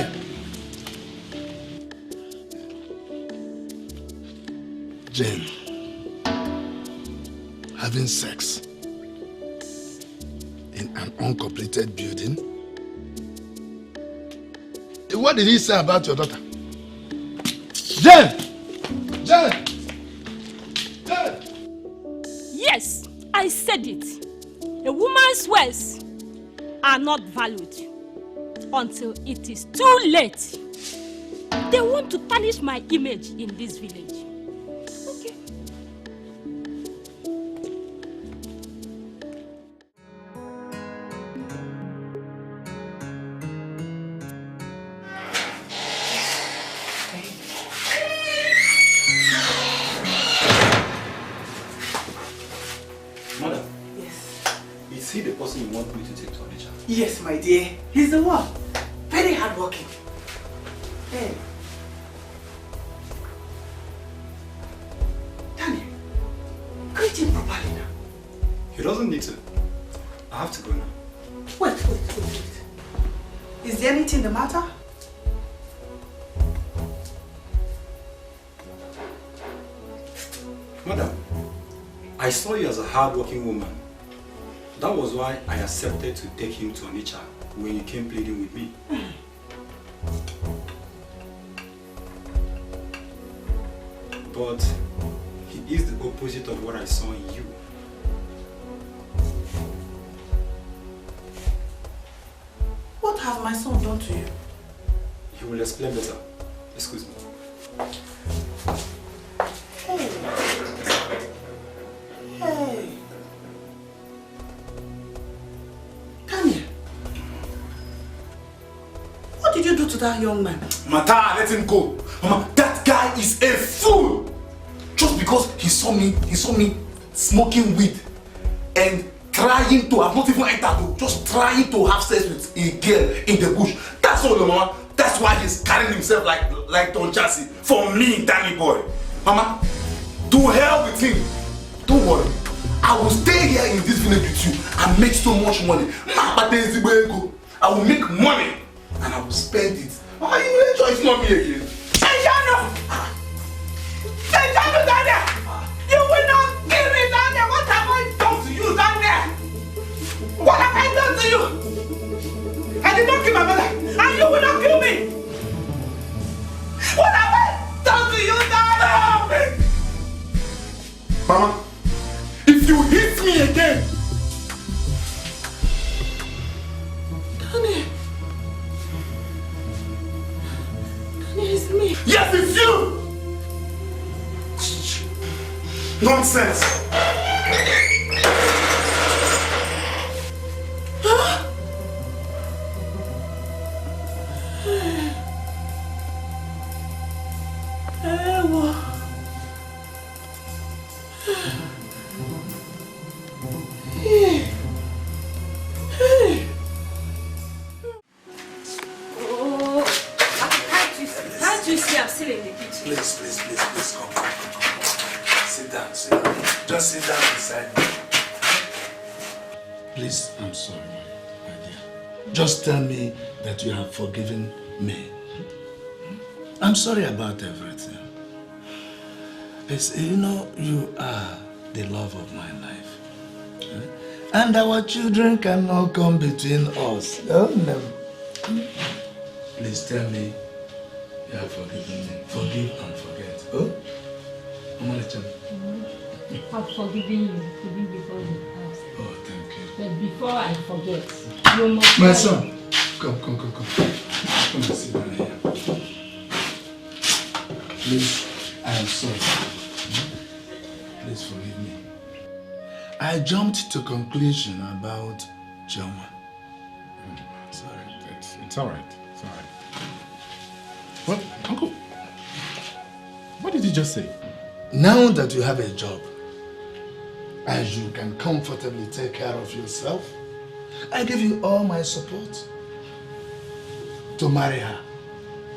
Jane, having sex in an uncompleted building? What did he say about your daughter? Jane! Jane! Jane! Yes, I said it. A woman's words are not valued until it is too late. They want to tarnish my image in this village. Okay. Mother. Yes. Is he the person you want me to take to Onitsha? Yes, my dear. He's the one. Very hardworking. Hey. Daniel, greet him properly now. He doesn't need to. I have to go now. Wait. Is there anything the matter? Madam, I saw you as a hard-working woman. That was why I accepted to take him to Onitsha when you came pleading with me. but he is the opposite of what I saw in you. What has my son done to you? He will explain better. Excuse me. Hey. Hey. Daniel. What did you do to that young man? Mata, let him go. Mama, that guy is a fool. Just because he saw me smoking weed and trying to, I've not even entered though, just trying to have sex with a girl in the bush. That's all, Mama. That's why he's carrying himself like Don Chassis for me, Danny boy. Mama, to hell with him. Don't worry. I will stay here in this village with you and make so much money. I will make money and I will spend it. Mama, you will enjoy. It's not me again. Daniel! You will not kill me, Daniel! What have I done to you, Daniel? What have I done to you? I did not kill my mother, and you will not kill me! What have I done to you, Daniel? Mama, if you hit me again, Daniel, it's me. Yes, it's you! Nonsense! Huh? Can't you see I'm still in the kitchen? Please, come. Sit down. Just sit down beside me. Please, I'm sorry, my dear. Just tell me that you have forgiven me. I'm sorry about everything. It's, you know, you are the love of my life. And our children cannot come between us. Oh, no. Please tell me you have forgiven me. Forgive and forget. Oh? I've forgiven you even before you ask. Oh, thank you. But before I forget, you must... My son, come. Come and sit down here. Please, I am sorry. Please forgive me. I jumped to conclusion about Joma. Sorry. It's all right. Well, Uncle, what did you just say? Now that you have a job, and you can comfortably take care of yourself, I give you all my support to marry her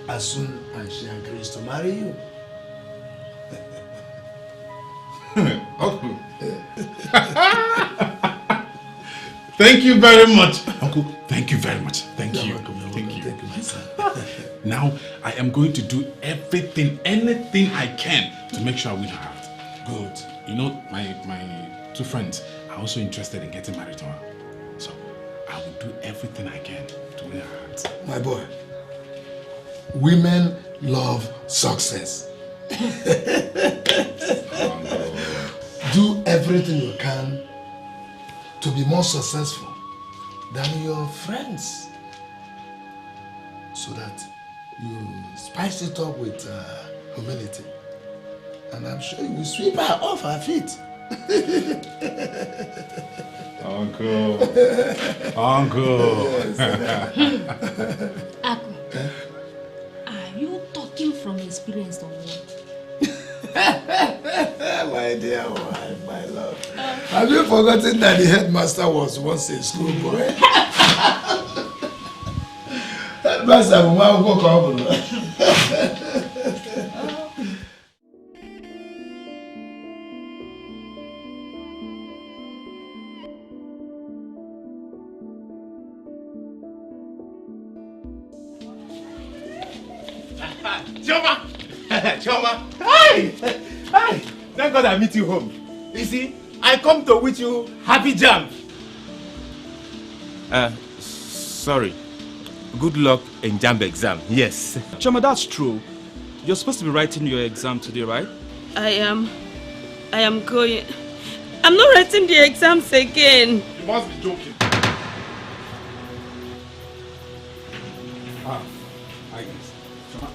as soon as she agrees to marry you. Uncle. Thank you very much. Uncle, thank you very much. Thank you. Thank you, my son. Now, I am going to do anything I can to make sure I win her heart. Good. You know, my two friends are also interested in getting married to her. So, I will do everything I can to win her heart. My boy, women love success. Do everything you can to be more successful than your friends, so that you spice it up with humility, and I'm sure you will sweep her off her feet. Uncle. Aku, are you talking from experience or what? My dear wife, my love. Have you forgotten that the headmaster was once a schoolboy? Headmaster, Choma! Hi! Thank God I meet you home. You see, I come to wish you happy jam. Sorry. Good luck in JAMB exam. Yes. Choma, that's true. You're supposed to be writing your exam today, right? I am going. I'm not writing the exams again. You must be joking.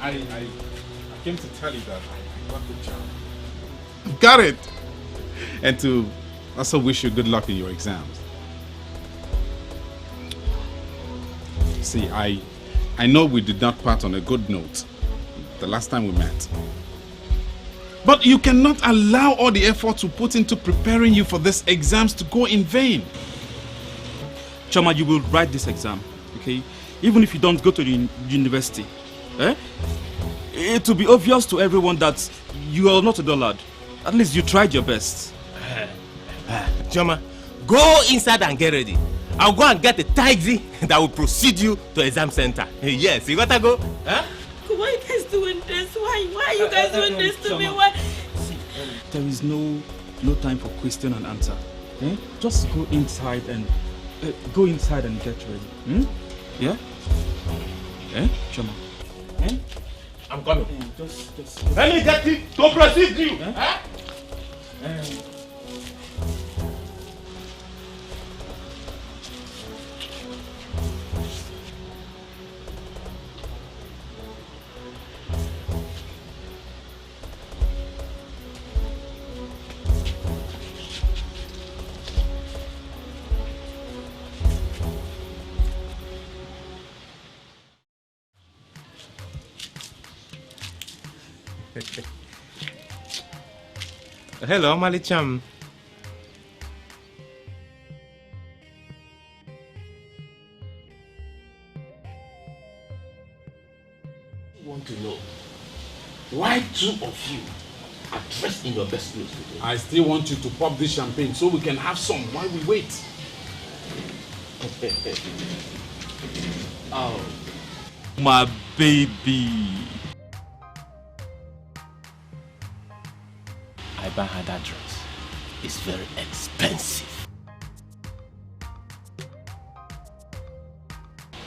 I came to tell you that I got the job. Got it! And to also wish you good luck in your exams. See, I know we did not part on a good note the last time we met. But you cannot allow all the effort we put into preparing you for these exams to go in vain. Chama, you will write this exam, okay? Even if you don't go to the university. It will be obvious to everyone that you are not a dullard. At least you tried your best. Chama, go inside and get ready. I'll go and get a taxi that will proceed you to exam center. Yes, you gotta go. Huh? Why are you guys doing this? Why are you guys doing this to me? Why? See, there is no time for question and answer. Just go inside and get ready. Yeah? Chama. I'm coming. Just let me get it to proceed you. Huh? Hello, Malicham. Want to know why two of you are dressed in your best clothes today? I still want you to pop this champagne so we can have some while we wait. Oh, my baby. I buy her that dress. It's very expensive.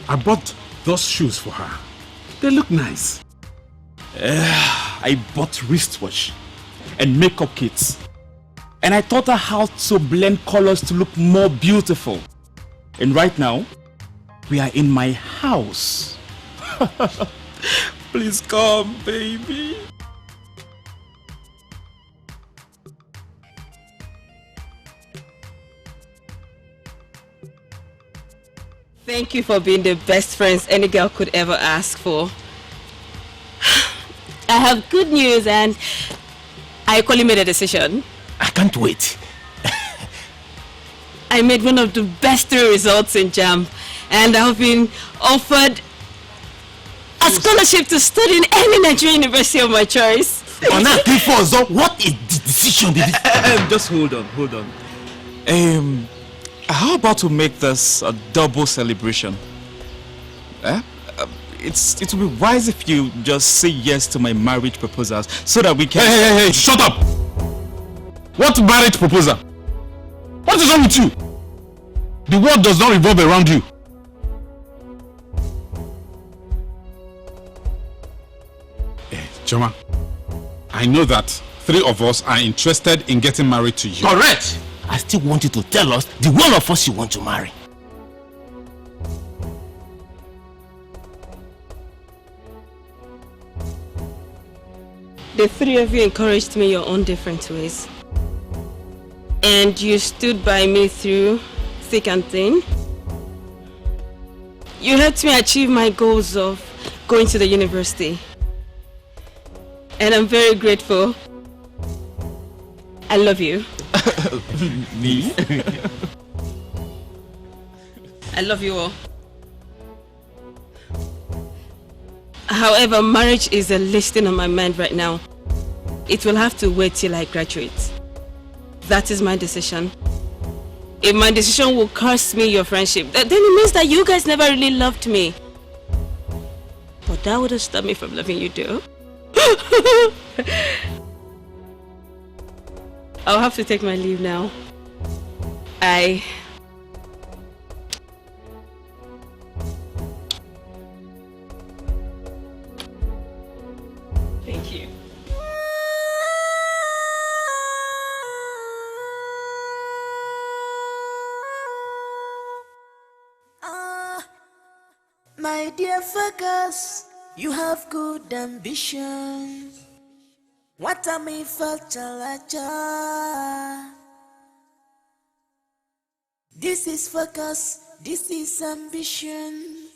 I bought those shoes for her. They look nice. I bought wristwatch and makeup kits. And I taught her how to blend colors to look more beautiful. And right now, we are in my house. Please come, baby. Thank you for being the best friends any girl could ever ask for. I have good news and I equally made a decision. I can't wait. I made one of the best 3 results in JAMB and I've been offered a scholarship to study in any Nigerian university of my choice. What is the decision? Just hold on. How about to make this a double celebration? It will be wise if you just say yes to my marriage proposals so that we can... Hey, shut up! What marriage proposal? What is wrong with you? The world does not revolve around you. Choma, I know that 3 of us are interested in getting married to you. Correct! I still want you to tell us the one of us you want to marry. The 3 of you encouraged me your own different ways. And you stood by me through thick and thin. You helped me achieve my goals of going to the university. And I'm very grateful. I love you. Me? I love you all. However, marriage is a listing on my mind right now. It will have to wait till I graduate. That is my decision. If my decision will cost me your friendship, then it means that you guys never really loved me. But that would have stopped me from loving you too. I'll have to take my leave now. Thank you. My dear focus, you have good ambition. What am I for chalacha? This is focus, this is ambition.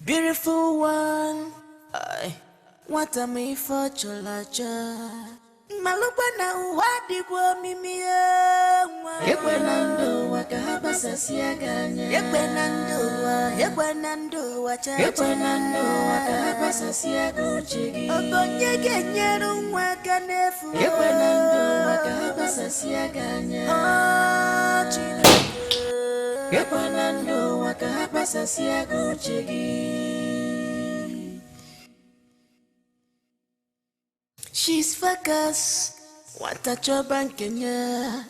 Beautiful one, what am I for chalacha? Malupana wadi kwa mimi Yekwenando wakahaba sasiaganya Yekwenando Yekwenando wakahaba sasiaguchigi Obonyege nyeru wakanefu Yekwenando wakahaba sasiaganya Yekwenando wakahaba sasiaguchigi. She's focused. What a job and Kenya.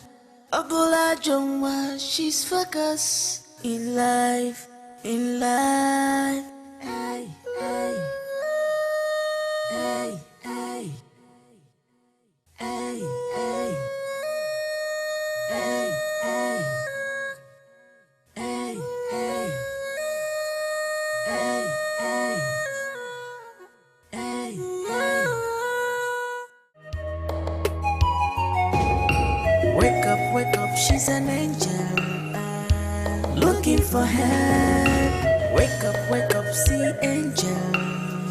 Ogola Jongwa. She's focused. In life. In life. Hey, hey. Hey, hey. Hey, hey. Hey, hey. Hey, hey. Hey, hey. Hey, hey. Wake up, she's an angel, looking for help. Wake up, see angel,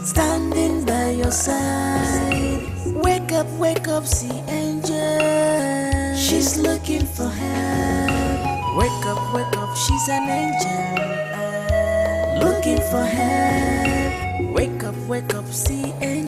standing by your side. Wake up, see angel, she's looking for help. Wake up, she's an angel, looking for help. Wake up, see angel.